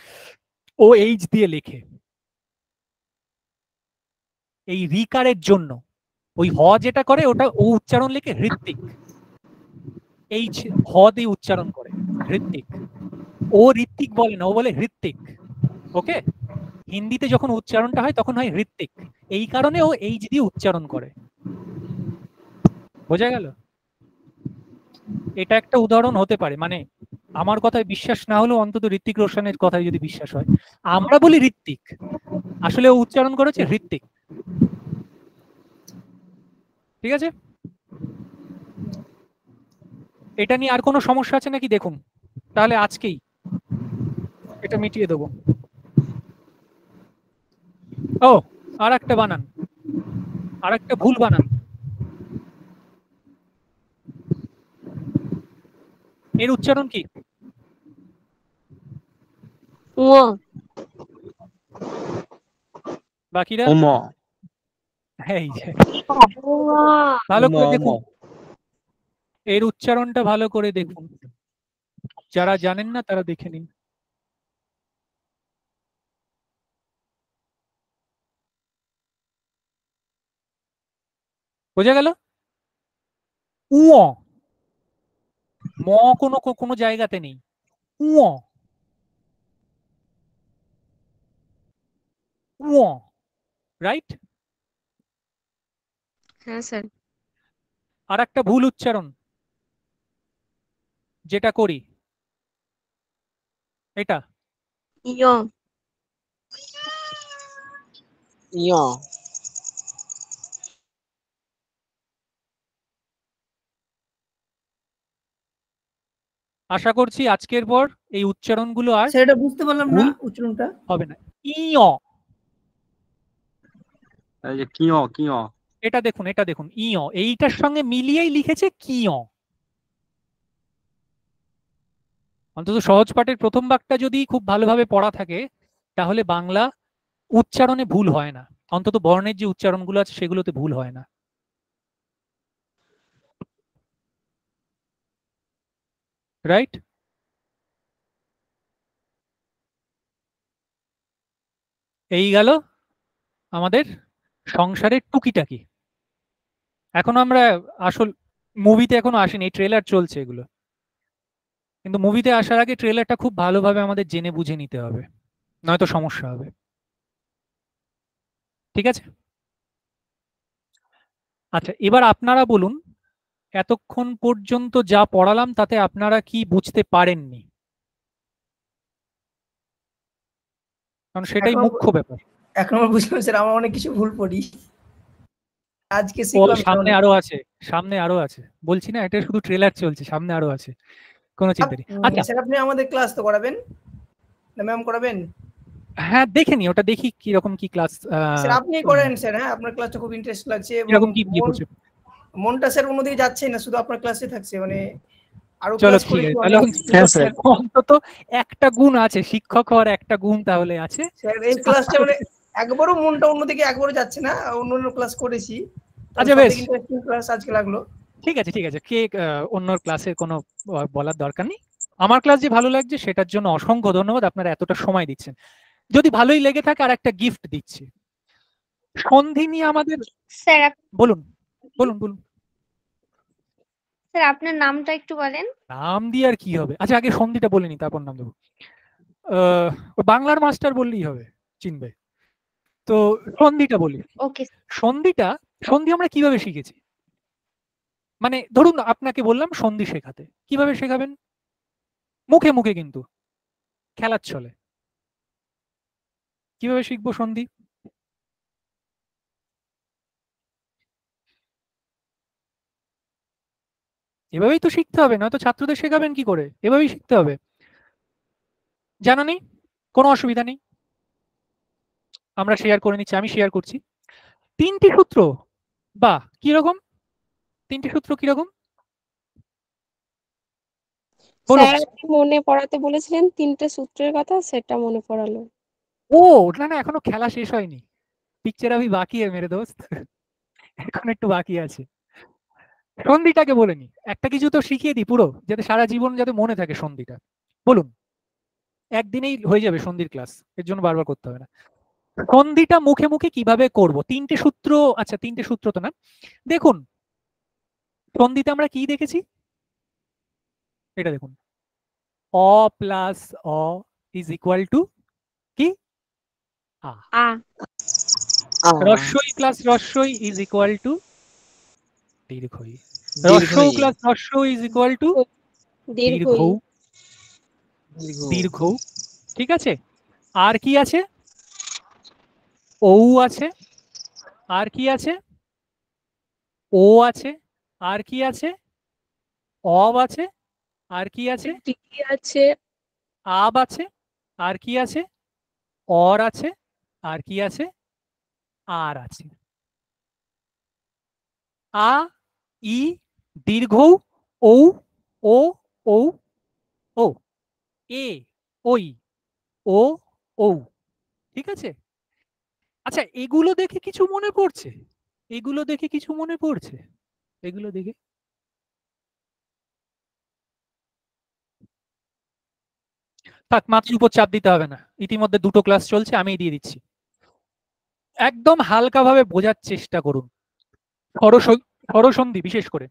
ও এইচ দিয়ে লেখে, এই রিকারের জন্য ওই হ যেটা করে ওটা ও উচ্চারণ লেখে ঋত্বিক, এইচ হ দিয়ে উচ্চারণ করে ঋত্বিক। ও ঋত্বিক বলে না, ও বলে ঋত্বিক। ওকে, হিন্দিতে যখন উচ্চারণটা হয় তখন হয় ঋত্বিক, এই কারণে ও এইচ দিয়ে উচ্চারণ করে। বোঝা গেল? এটা একটা উদাহরণ হতে পারে, মানে আমার কথায় বিশ্বাস না হলেও অন্তত ঋত্বিক রোশনের কথায় যদি বিশ্বাস হয়। আমরা বলি ঋত্বিক, আসলে ও উচ্চারণ করেছে ঋত্বিক। ঠিক আছে, এটা নিয়ে আর কোনো সমস্যা আছে নাকি দেখুন, তাহলে আজকেই এটা মিটিয়ে দেবো। ও আর একটা বানান, আর একটা ভুল বানান। এর উচ্চারণ কি? বাকিরা এই যে ভালো করে দেখুন, এর উচ্চারণটা ভালো করে দেখুন, যারা জানেন না তারা দেখে নিন। বোঝা গেল? উঁ, ম কোনো কোনো জায়গাতে নেই, উঁ উঁ, রাইট? হ্যাঁ স্যার। আর একটা ভুল উচ্চারণ যেটা করি, এটা ইয় ইয় আশা করছি আজকের পর এই উচ্চারণগুলো আর সেটা বুঝতে পারলাম না উচ্চারণটা হবে না। ইয়, কিয় কিয় এটা দেখুন, এটা দেখুন, ইয় এইটার সঙ্গে মিলিয়েই লিখেছে কিয়। অন্তত সহজ পাঠের প্রথম বাক্যটা যদি খুব ভালোভাবে পড়া থাকে তাহলে বাংলা উচ্চারণে ভুল হয় না, অন্তত বর্ণের যে উচ্চারণগুলো আছে সেগুলোতে ভুল হয় না, রাইট? এই গেল আমাদের সংসারের টুকিটাকি। এখন আমরা আসল মুভিতে এখনো আসেনি, ট্রেলার চলছে এগুলো, কিন্তু মুভিতে আসার আগে ট্রেলারটা খুব ভালোভাবে আমাদের জেনে বুঝে নিতে হবে, নয়তো সমস্যা হবে। ঠিক আছে, আচ্ছা এবার আপনারা বলুন, এতক্ষণ পর্যন্ত যা পড়ালাম তাতে আপনারা কি বুঝতে পারেননি? কারণ সেটাই মুখ্য ব্যাপার। এখন আমরা বুঝলাম স্যার, আমরা অনেক কিছু ভুল পড়ি, আজকে ও শিখলাম। সামনে আরো আছে, সামনে আরো আছে, বলছি না এটা শুধু ট্রেলার চলছে, সামনে আরো আছে, কোনো চিন্তা নেই। আচ্ছা স্যার আপনি আমাদের ক্লাস তো করাবেন না, ম্যাম করাবেন? হ্যাঁ দেখে নি, ওটা দেখি কি রকম কি ক্লাস। স্যার আপনি করেন স্যার, হ্যাঁ আপনার ক্লাসটা খুব ইন্টারেস্ট লাগছে, এরকম কি মনটা স্যার অন্যদিকে যাচ্ছে না, শুধু আপনার ক্লাসে থাকছে, মানে আরো চলো ক্লাস ঠিক করে আছে, তাহলে অন্তত একটা গুণ আছে, শিক্ষক হওয়ার একটা গুণ তাহলে আছে। স্যার এই ক্লাসটা মানে একবারও মনটা অন্যদিকে একবারও যাচ্ছে না, অন্য অন্য ক্লাস করেছি। আচ্ছা বেশ, ইন্টারেস্টিং ক্লাস আজকে লাগলো। ঠিক আছে ঠিক আছে, কে অন্য ক্লাসের কোনো বলার দরকার নেই, আমার ক্লাস যে ভালো লাগছে সেটার জন্য অসংখ্য ধন্যবাদ, আপনারা এতটা সময় দিচ্ছেন। যদি ভালোই লেগে থাকে আর একটা গিফট দিচ্ছি, সন্ধি নিয়ে আমাদের স্যার বলুন বলুন বলুন। স্যার আপনার নামটা একটু বলেন। নাম দিয়ে আর কি হবে, আচ্ছা আগে সন্ধিটা বলে নি তারপর নাম দেবো। বাংলার মাস্টার বললেই হবে, চিনবে। তো সন্ধিটা বলি। ওকে। সন্ধি আমরা কিভাবে শিখেছি, মানে ধরুন আপনাকে বললাম সন্ধি শেখাতে, কিভাবে শেখাবেন? মুখে মুখে, কিন্তু খেলার ছলে। কিভাবে শিখবো সন্ধি? এভাবেই তো শিখতে হবে, নয়তো ছাত্রদের শেখাবেন কি করে? এভাবেই শিখতে হবে। জানা নেই, কোনো অসুবিধা নেই, আমরা শেয়ার করে নিচ্ছি, আমি শেয়ার করছি। 3টি সূত্র, বা কিরকম 3টি সূত্র কিরকম বলুন। স্যার আপনি মনে পড়াতে বলেছিলেন 3টে সূত্রের কথা, সেটা মনে পড়ালো। ও না না, এখনো খেলা শেষ হয়নি, পিকচার আমি বাকি মেরে দোস্ত, এখন একটু বাকি আছে। সন্ধিটাকে বলেনি, একটা কিছু তো শিখিয়ে দিই পুরো, যাতে সারা জীবন যাতে মনে থাকে সন্ধিটা। বলুন, একদিনেই হয়ে যাবে সন্ধির ক্লাস, এর জন্য বারবার করতে হবে না। সন্ধিটা মুখে মুখে কিভাবে করব? 3টে সূত্র, আচ্ছা 3টে সূত্র তো না, দেখুন সন্ধিতে আমরা কি দেখেছি, এটা দেখুন, অ প্লাস অ ইজ ইকুয়াল টু কি? আ। রস্বই প্লাস রস্বই ইজ ইকুয়াল টু দীর্ঘই। রস্বই প্লাস রস্বই ইজ ইকুয়াল টু দীর্ঘ। দীর্ঘ, ঠিক আছে। আর কি আছে? ও আছে। আর কি আছে? ও আছে। আর কি আছে? অব আছে। আর কি আছে? আছে। আব আছে। আর কি আছে? অর আছে। আর কি আছে? আর আছে। আ ই দীর্ঘ, ও ও ও ও, এ ওই, ও ও, ঠিক আছে। আচ্ছা এগুলো দেখে কিছু মনে পড়ছে? এগুলো দেখে কিছু মনে পড়ছে? এগুলো দেখে থাক, মাথার উপর চাপ দিতে হবে না, ইতিমধ্যে 2টো ক্লাস চলছে, আমি দিয়ে দিচ্ছি। একদম হালকাভাবে বোঝার চেষ্টা করুন। স্বরসন্ধি, বিশেষ করে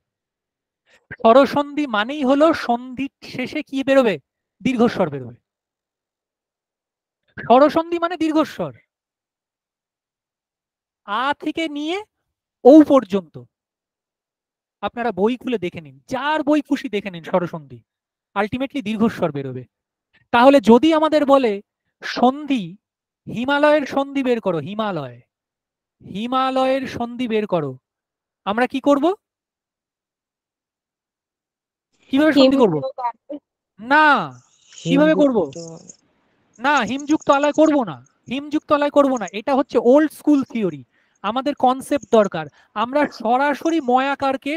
স্বরসন্ধি মানেই হলো সন্ধি শেষে কি বেরোবে? দীর্ঘস্বর বেরোবে। স্বরসন্ধি মানে দীর্ঘস্বর, আ থেকে নিয়ে ও পর্যন্ত। আপনারা বই খুলে দেখে নিন, যার বই খুশি দেখে নিন, স্বরসন্ধি আলটিমেটলি দীর্ঘস্বর বেরোবে। তাহলে যদি আমাদের বলে সন্ধি, হিমালয়ের সন্ধি বের করো, হিমালয়, হিমালয়ের সন্ধি বের করো, আমরা কি করব? কিভাবে সন্ধি করব? না, কিভাবে করব? না, হিমযুক্ত আলয় করব না, হিমযুক্ত আলয় করব না, এটা হচ্ছে ওল্ড স্কুল থিওরি। আমাদের কনসেপ্ট দরকার, আমরা সরাসরি ময়াকারকে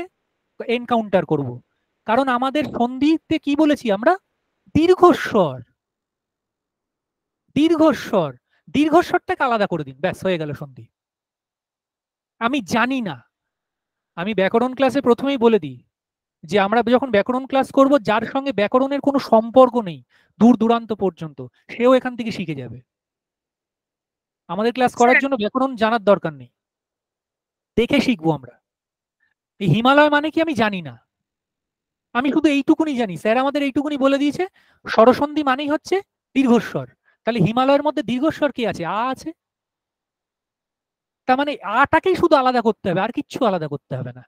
এনকাউন্টার করব, কারণ আমাদের সন্ধিতে কি বলেছি আমরা? দীর্ঘস্বর। দীর্ঘস্বর, দীর্ঘস্বরটাকে আলাদা করে দিন, ব্যাস হয়ে গেল সন্ধি। আমি জানি না, আমি ব্যাকরণ ক্লাসে প্রথমেই বলে দিই যে আমরা যখন ব্যাকরণ ক্লাস করব, যার সঙ্গে ব্যাকরণের কোনো সম্পর্ক নেই দূর দূরান্ত পর্যন্ত, সেও এখান থেকে শিখে যাবে। আমাদের ক্লাস করার জন্য ব্যাকরণ জানার দরকার নেই, দেখে শিখবো আমরা। এই হিমালয় মানে কি আমি জানি না, আমি শুধু এইটুকুনি জানি, স্যার আমাদের এইটুকুনি বলে দিয়েছে স্বরসন্ধি মানেই হচ্ছে দীর্ঘস্বর। তাহলে হিমালয়ের মধ্যে দীর্ঘস্বর কি আছে? আ আছে। তার মানে আটাকেই শুধু আলাদা করতে হবে, আর কিচ্ছু আলাদা করতে হবে না।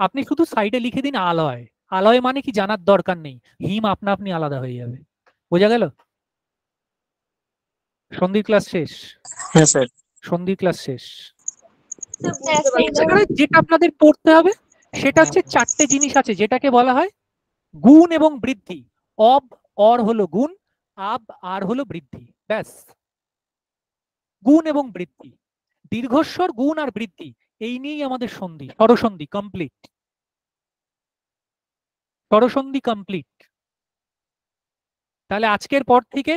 আপনি শুধু সাইডে লিখে দিন আলয়, আলয় মানে কি জানার দরকার নেই, হিম আপনা আপনি আলাদা হয়ে যাবে। বোঝা গেল? সন্ধির ক্লাস শেষ। হ্যাঁ স্যার। সন্ধির ক্লাস শেষ। যেটা আপনাদের পড়তে হবে সেটা হচ্ছে 4টে জিনিস আছে, যেটাকে বলা হয় গুণ এবং বৃদ্ধি। অব অর হলো গুণ, আব আর হলো বৃদ্ধি, ব্যাস। গুণ এবং বৃদ্ধি, দীর্ঘস্বর, গুণ আর বৃদ্ধি, এই নিয়েই আমাদের সন্ধি, স্বরসন্ধি কমপ্লিট। স্বরসন্ধি কমপ্লিট। তাহলে আজকের পর থেকে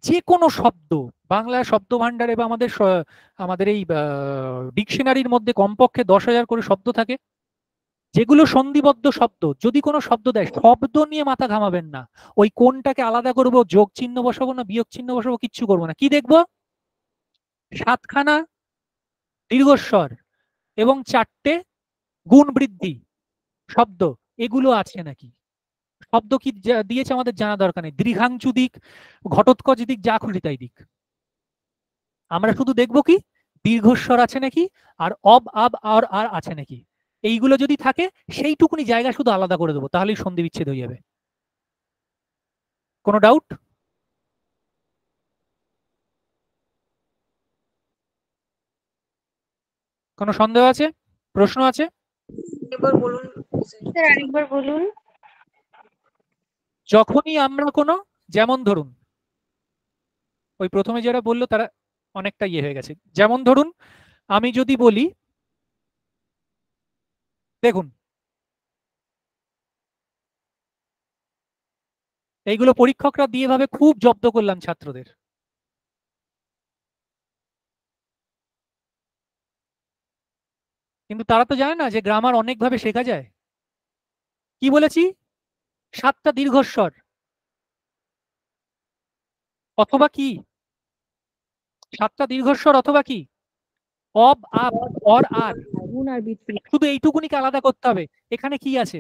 যে কোনো শব্দ, বাংলা শব্দ ভান্ডারে বা আমাদের এই ডিকশনারির মধ্যে কমপক্ষে 10,000 করে শব্দ থাকে, যেগুলো সন্ধিবদ্ধ শব্দ, যদি কোনো শব্দ দেয়, শব্দ নিয়ে মাথা ঘামাবেন না। ওই কোনটাকে আলাদা করব, যোগ চিহ্ন বসাবো না বিয়োগ চিহ্ন বসাবো, কিচ্ছু করবো না। কি দেখবো? 7খানা দীর্ঘস্বর এবং 4টে গুণ বৃদ্ধি শব্দ এগুলো আছে নাকি? শব্দ কি দিয়েছে আমাদের জানা দরকার নেই, দীর্ঘাংশু দিক, ঘটোৎকচ দিক, যা খুশি তাই দিক। আমরা শুধু দেখবো কি দীর্ঘস্বর আছে নাকি আর অব আব আর আর আছে নাকি। এইগুলো যদি থাকে সেইটুকুনি জায়গা শুধু আলাদা করে দেবো, তাহলেই সন্ধি বিচ্ছেদ হয়ে যাবে। কোনো ডাউট? কোনো সন্দেহ আছে, প্রশ্ন আছে? এবার বলুন স্যার আরেকবার বলুন। যখনই আমরা কোনো, যেমন ধরুন ওই প্রথমে যারা বললো তারা অনেকটা ইয়ে হয়ে গেছে, যেমন ধরুন আমি যদি বলি, দেখুন এইগুলো পরীক্ষকরা দিয়ে ভাবে খুব জব্দ করলাম ছাত্রদের। কিন্তু তারা তো জানে না যে গ্রামার অনেকভাবে শেখা যায়। কি বলেছি? 7টা দীর্ঘস্বর অথবা কি 7টা দীর্ঘস্বর অথবা কি অব আব অর আর, গুণ আর বৃদ্ধি। শুধু এইটুকুনিকে আলাদা করতে হবে। এখানে কি আছে?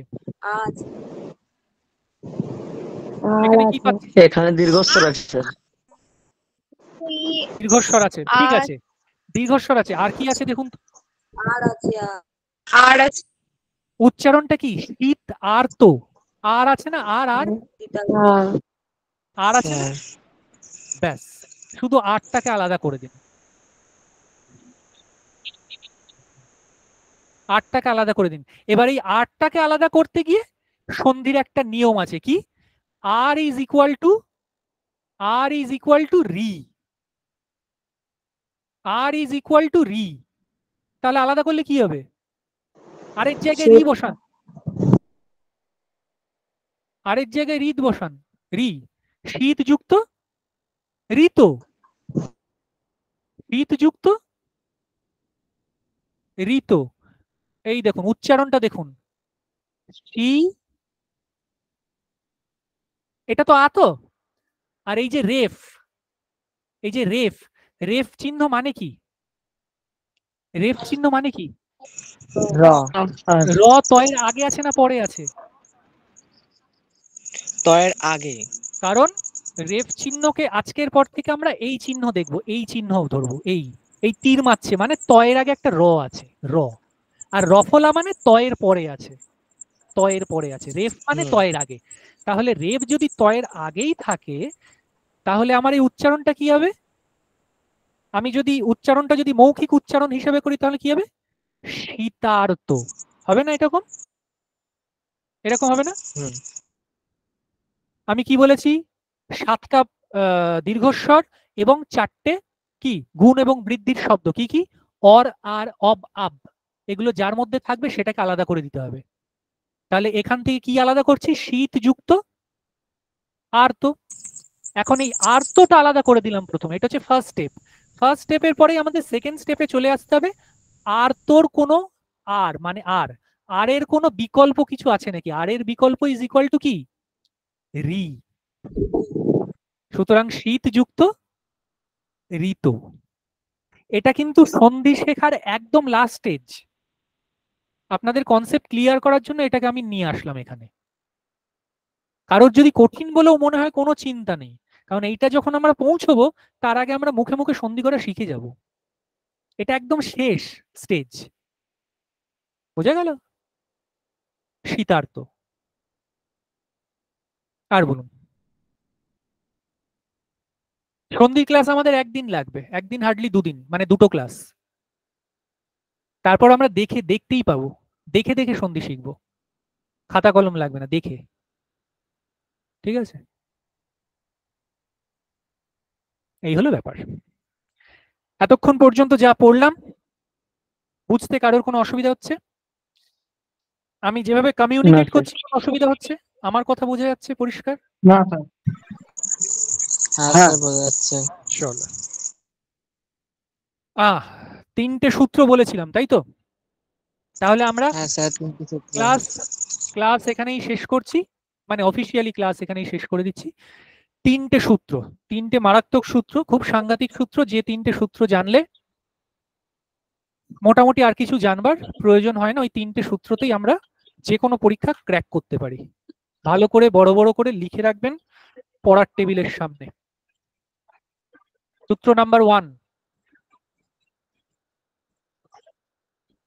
এখানে কি পাচ্ছি? এখানে দীর্ঘস্বর আছে স্যার। দীর্ঘস্বর আছে, ঠিক আছে, দীর্ঘস্বর আছে। আর কি আছে দেখুন তো? আর আছে উচ্চারণটা কি? শীত আর তো, আর আছে না? আর আর আর আছে না? ব্যাস, শুধু আটটাকে আলাদা করে দিন, আটটাকে আলাদা করে দিন। এবার এই আটটাকে আলাদা করতে গিয়ে সন্ধির একটা নিয়ম আছে, কি? আর ইজ ইকুয়াল টু রি, আর ইজ ইকুয়াল টু রি। তাহলে আলাদা করলে কি হবে? আরের জায়গায় রি বসান, আরের জায়গায় রিদ বসান, রি। শীত যুক্ত ঋত, শীত যুক্ত ঋত। এই দেখুন উচ্চারণটা দেখুন, এটা তো আতো। আর এই যে রেফ, এই যে রেফ, রেফ চিহ্ন মানে কি? রেফ চিহ্ন মানে কি? র তয়ের আগে আছে না পরে আছে? তয়ের আগে। কারণ রেফ চিহ্নকে আজকের পর থেকে আমরা এই চিহ্ন দেখবো, এই চিহ্ন ধরবো। এই তীর মারছে মানে তয়ের আগে একটা র আছে, র। আর রফলা মানে তয়ের পরে আছে, তয়ের পরে আছে। রেফ মানে তয়ের আগে। তাহলে রেফ যদি তয়ের আগেই থাকে তাহলে আমার এই উচ্চারণটা কি হবে? আমি যদি উচ্চারণটা যদি মৌখিক উচ্চারণ হিসেবে করি তাহলে কি হবে? শীতার্ত হবে না? এরকম এরকম হবে না? আমি কি বলেছি? 7টা দীর্ঘস্বর এবং 4টে কি গুণ এবং বৃদ্ধির শব্দ, কি কি? অর আর অব আব, এগুলো যার মধ্যে থাকবে সেটাকে আলাদা করে দিতে হবে। তাহলে এখান থেকে কি আলাদা করছি? শীত যুক্ত আর্ত। এখন এই আর্তটা আলাদা করে দিলাম প্রথমে, এটা হচ্ছে ফার্স্ট স্টেপ। ফার্স্ট স্টেপের পরেই আমাদের সেকেন্ড স্টেপে চলে আসতে হবে। আর্তর কোনো আর মানে আর, আর এর কোনো বিকল্প কিছু আছে নাকি? আর এর বিকল্প ইজ ইকুয়াল টু কি? রি। সুতরাং শীত যুক্ত ঋত। এটা কিন্তু সন্ধি শেখার একদম লাস্ট স্টেজ। আপনাদের কনসেপ্ট ক্লিয়ার করার জন্য এটাকে আমি নিয়ে আসলাম এখানে। কারোর যদি কঠিন বলেও মনে হয় কোনো চিন্তা নেই, কারণ এইটা যখন আমরা পৌঁছবো তার আগে আমরা মুখে মুখে সন্ধি করা শিখে যাব। এটা একদম শেষ স্টেজ, বোঝা গেল? শীতার্ত। আর বলুন, সন্ধির ক্লাস আমাদের একদিন লাগবে, একদিন হার্ডলি 2 দিন, মানে 2টো ক্লাস। তারপর আমরা দেখতেই পাবো, দেখে দেখে সন্ধি শিখবো, খাতা কলম লাগবে না, দেখে। ঠিক আছে, এই হলো ব্যাপার। এতক্ষণ পর্যন্ত যা পড়লাম বুঝতে কারোর কোনো অসুবিধা হচ্ছে? আমি যেভাবে কমিউনিকেট করছি অসুবিধা হচ্ছে? আমার কথা বোঝা যাচ্ছে পরিষ্কার? না স্যার। হ্যাঁ স্যার বোঝা যাচ্ছে। চলো, 3টে সূত্র বলেছিলাম তাই তো? তাহলে আমরা ক্লাস এখানেই শেষ করছি, মানে অফিসিয়ালি ক্লাস এখানেই শেষ করে দিচ্ছি। 3টে সূত্র, 3টে মারাত্মক সূত্র, খুব সাংঘাতিক সূত্র, যে 3টে সূত্র জানলে মোটামুটি আর কিছু জানবার প্রয়োজন হয় না, ওই 3টে সূত্রতেই আমরা যে কোনো পরীক্ষা ক্র্যাক করতে পারি। ভালো করে বড় বড় করে লিখে রাখবেন পড়ার টেবিলের সামনে। সূত্র নাম্বার 1,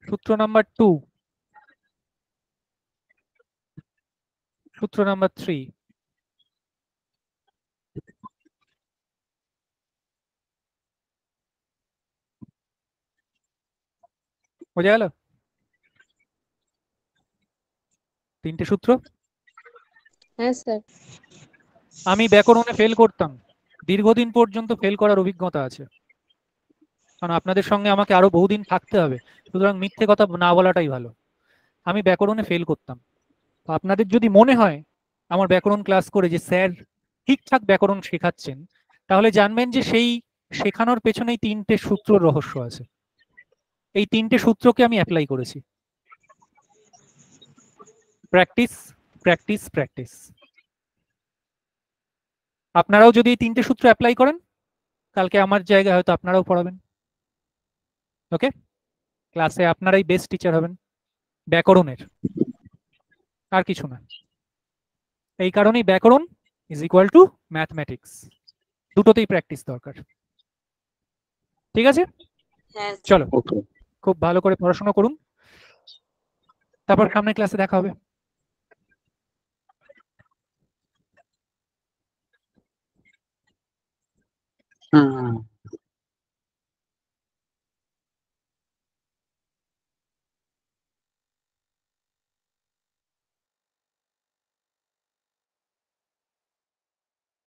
সূত্র নাম্বার 2, সূত্র নাম্বার 3, বোঝা গেল? 3টে সূত্র। হ্যাঁ স্যার। আমি ব্যাকরণে ফেল করতাম, দীর্ঘদিন পর্যন্ত ফেল করার অভিজ্ঞতা আছে, কারণ আপনাদের সঙ্গে আমাকে আরো বহুদিন থাকতে হবে, সুতরাং মিথ্যে কথা না বলাটাই ভালো। আমি ব্যাকরণে ফেল করতাম। আপনাদের যদি মনে হয় আমার ব্যাকরণ ক্লাস করে যে স্যার ঠিকঠাক ব্যাকরণ শেখাচ্ছেন, তাহলে জানবেন যে সেই শেখানোর পেছনেই 3টে সূত্রর রহস্য আছে। এই 3টে সূত্রকে আমি অ্যাপ্লাই করেছি। Practice, practice, practice. আপনারাও যদি এই 3টে সূত্র অ্যাপ্লাই করেন, কালকে আমার জায়গায় হয়তো আপনারাও পড়াবেন। ওকে, ক্লাসে আপনারাই বেস্ট টিচার হবেন ব্যাকরণের, আর কিছু না। এই কারণেই ব্যাকরণ ইজ ইকুয়াল টু ম্যাথমেটিক্স, দুটোতেই প্র্যাকটিস দরকার। ঠিক আছে, চলো খুব ভালো করে পড়াশোনা করুন, তারপর সামনের ক্লাসে দেখা হবে। হুম।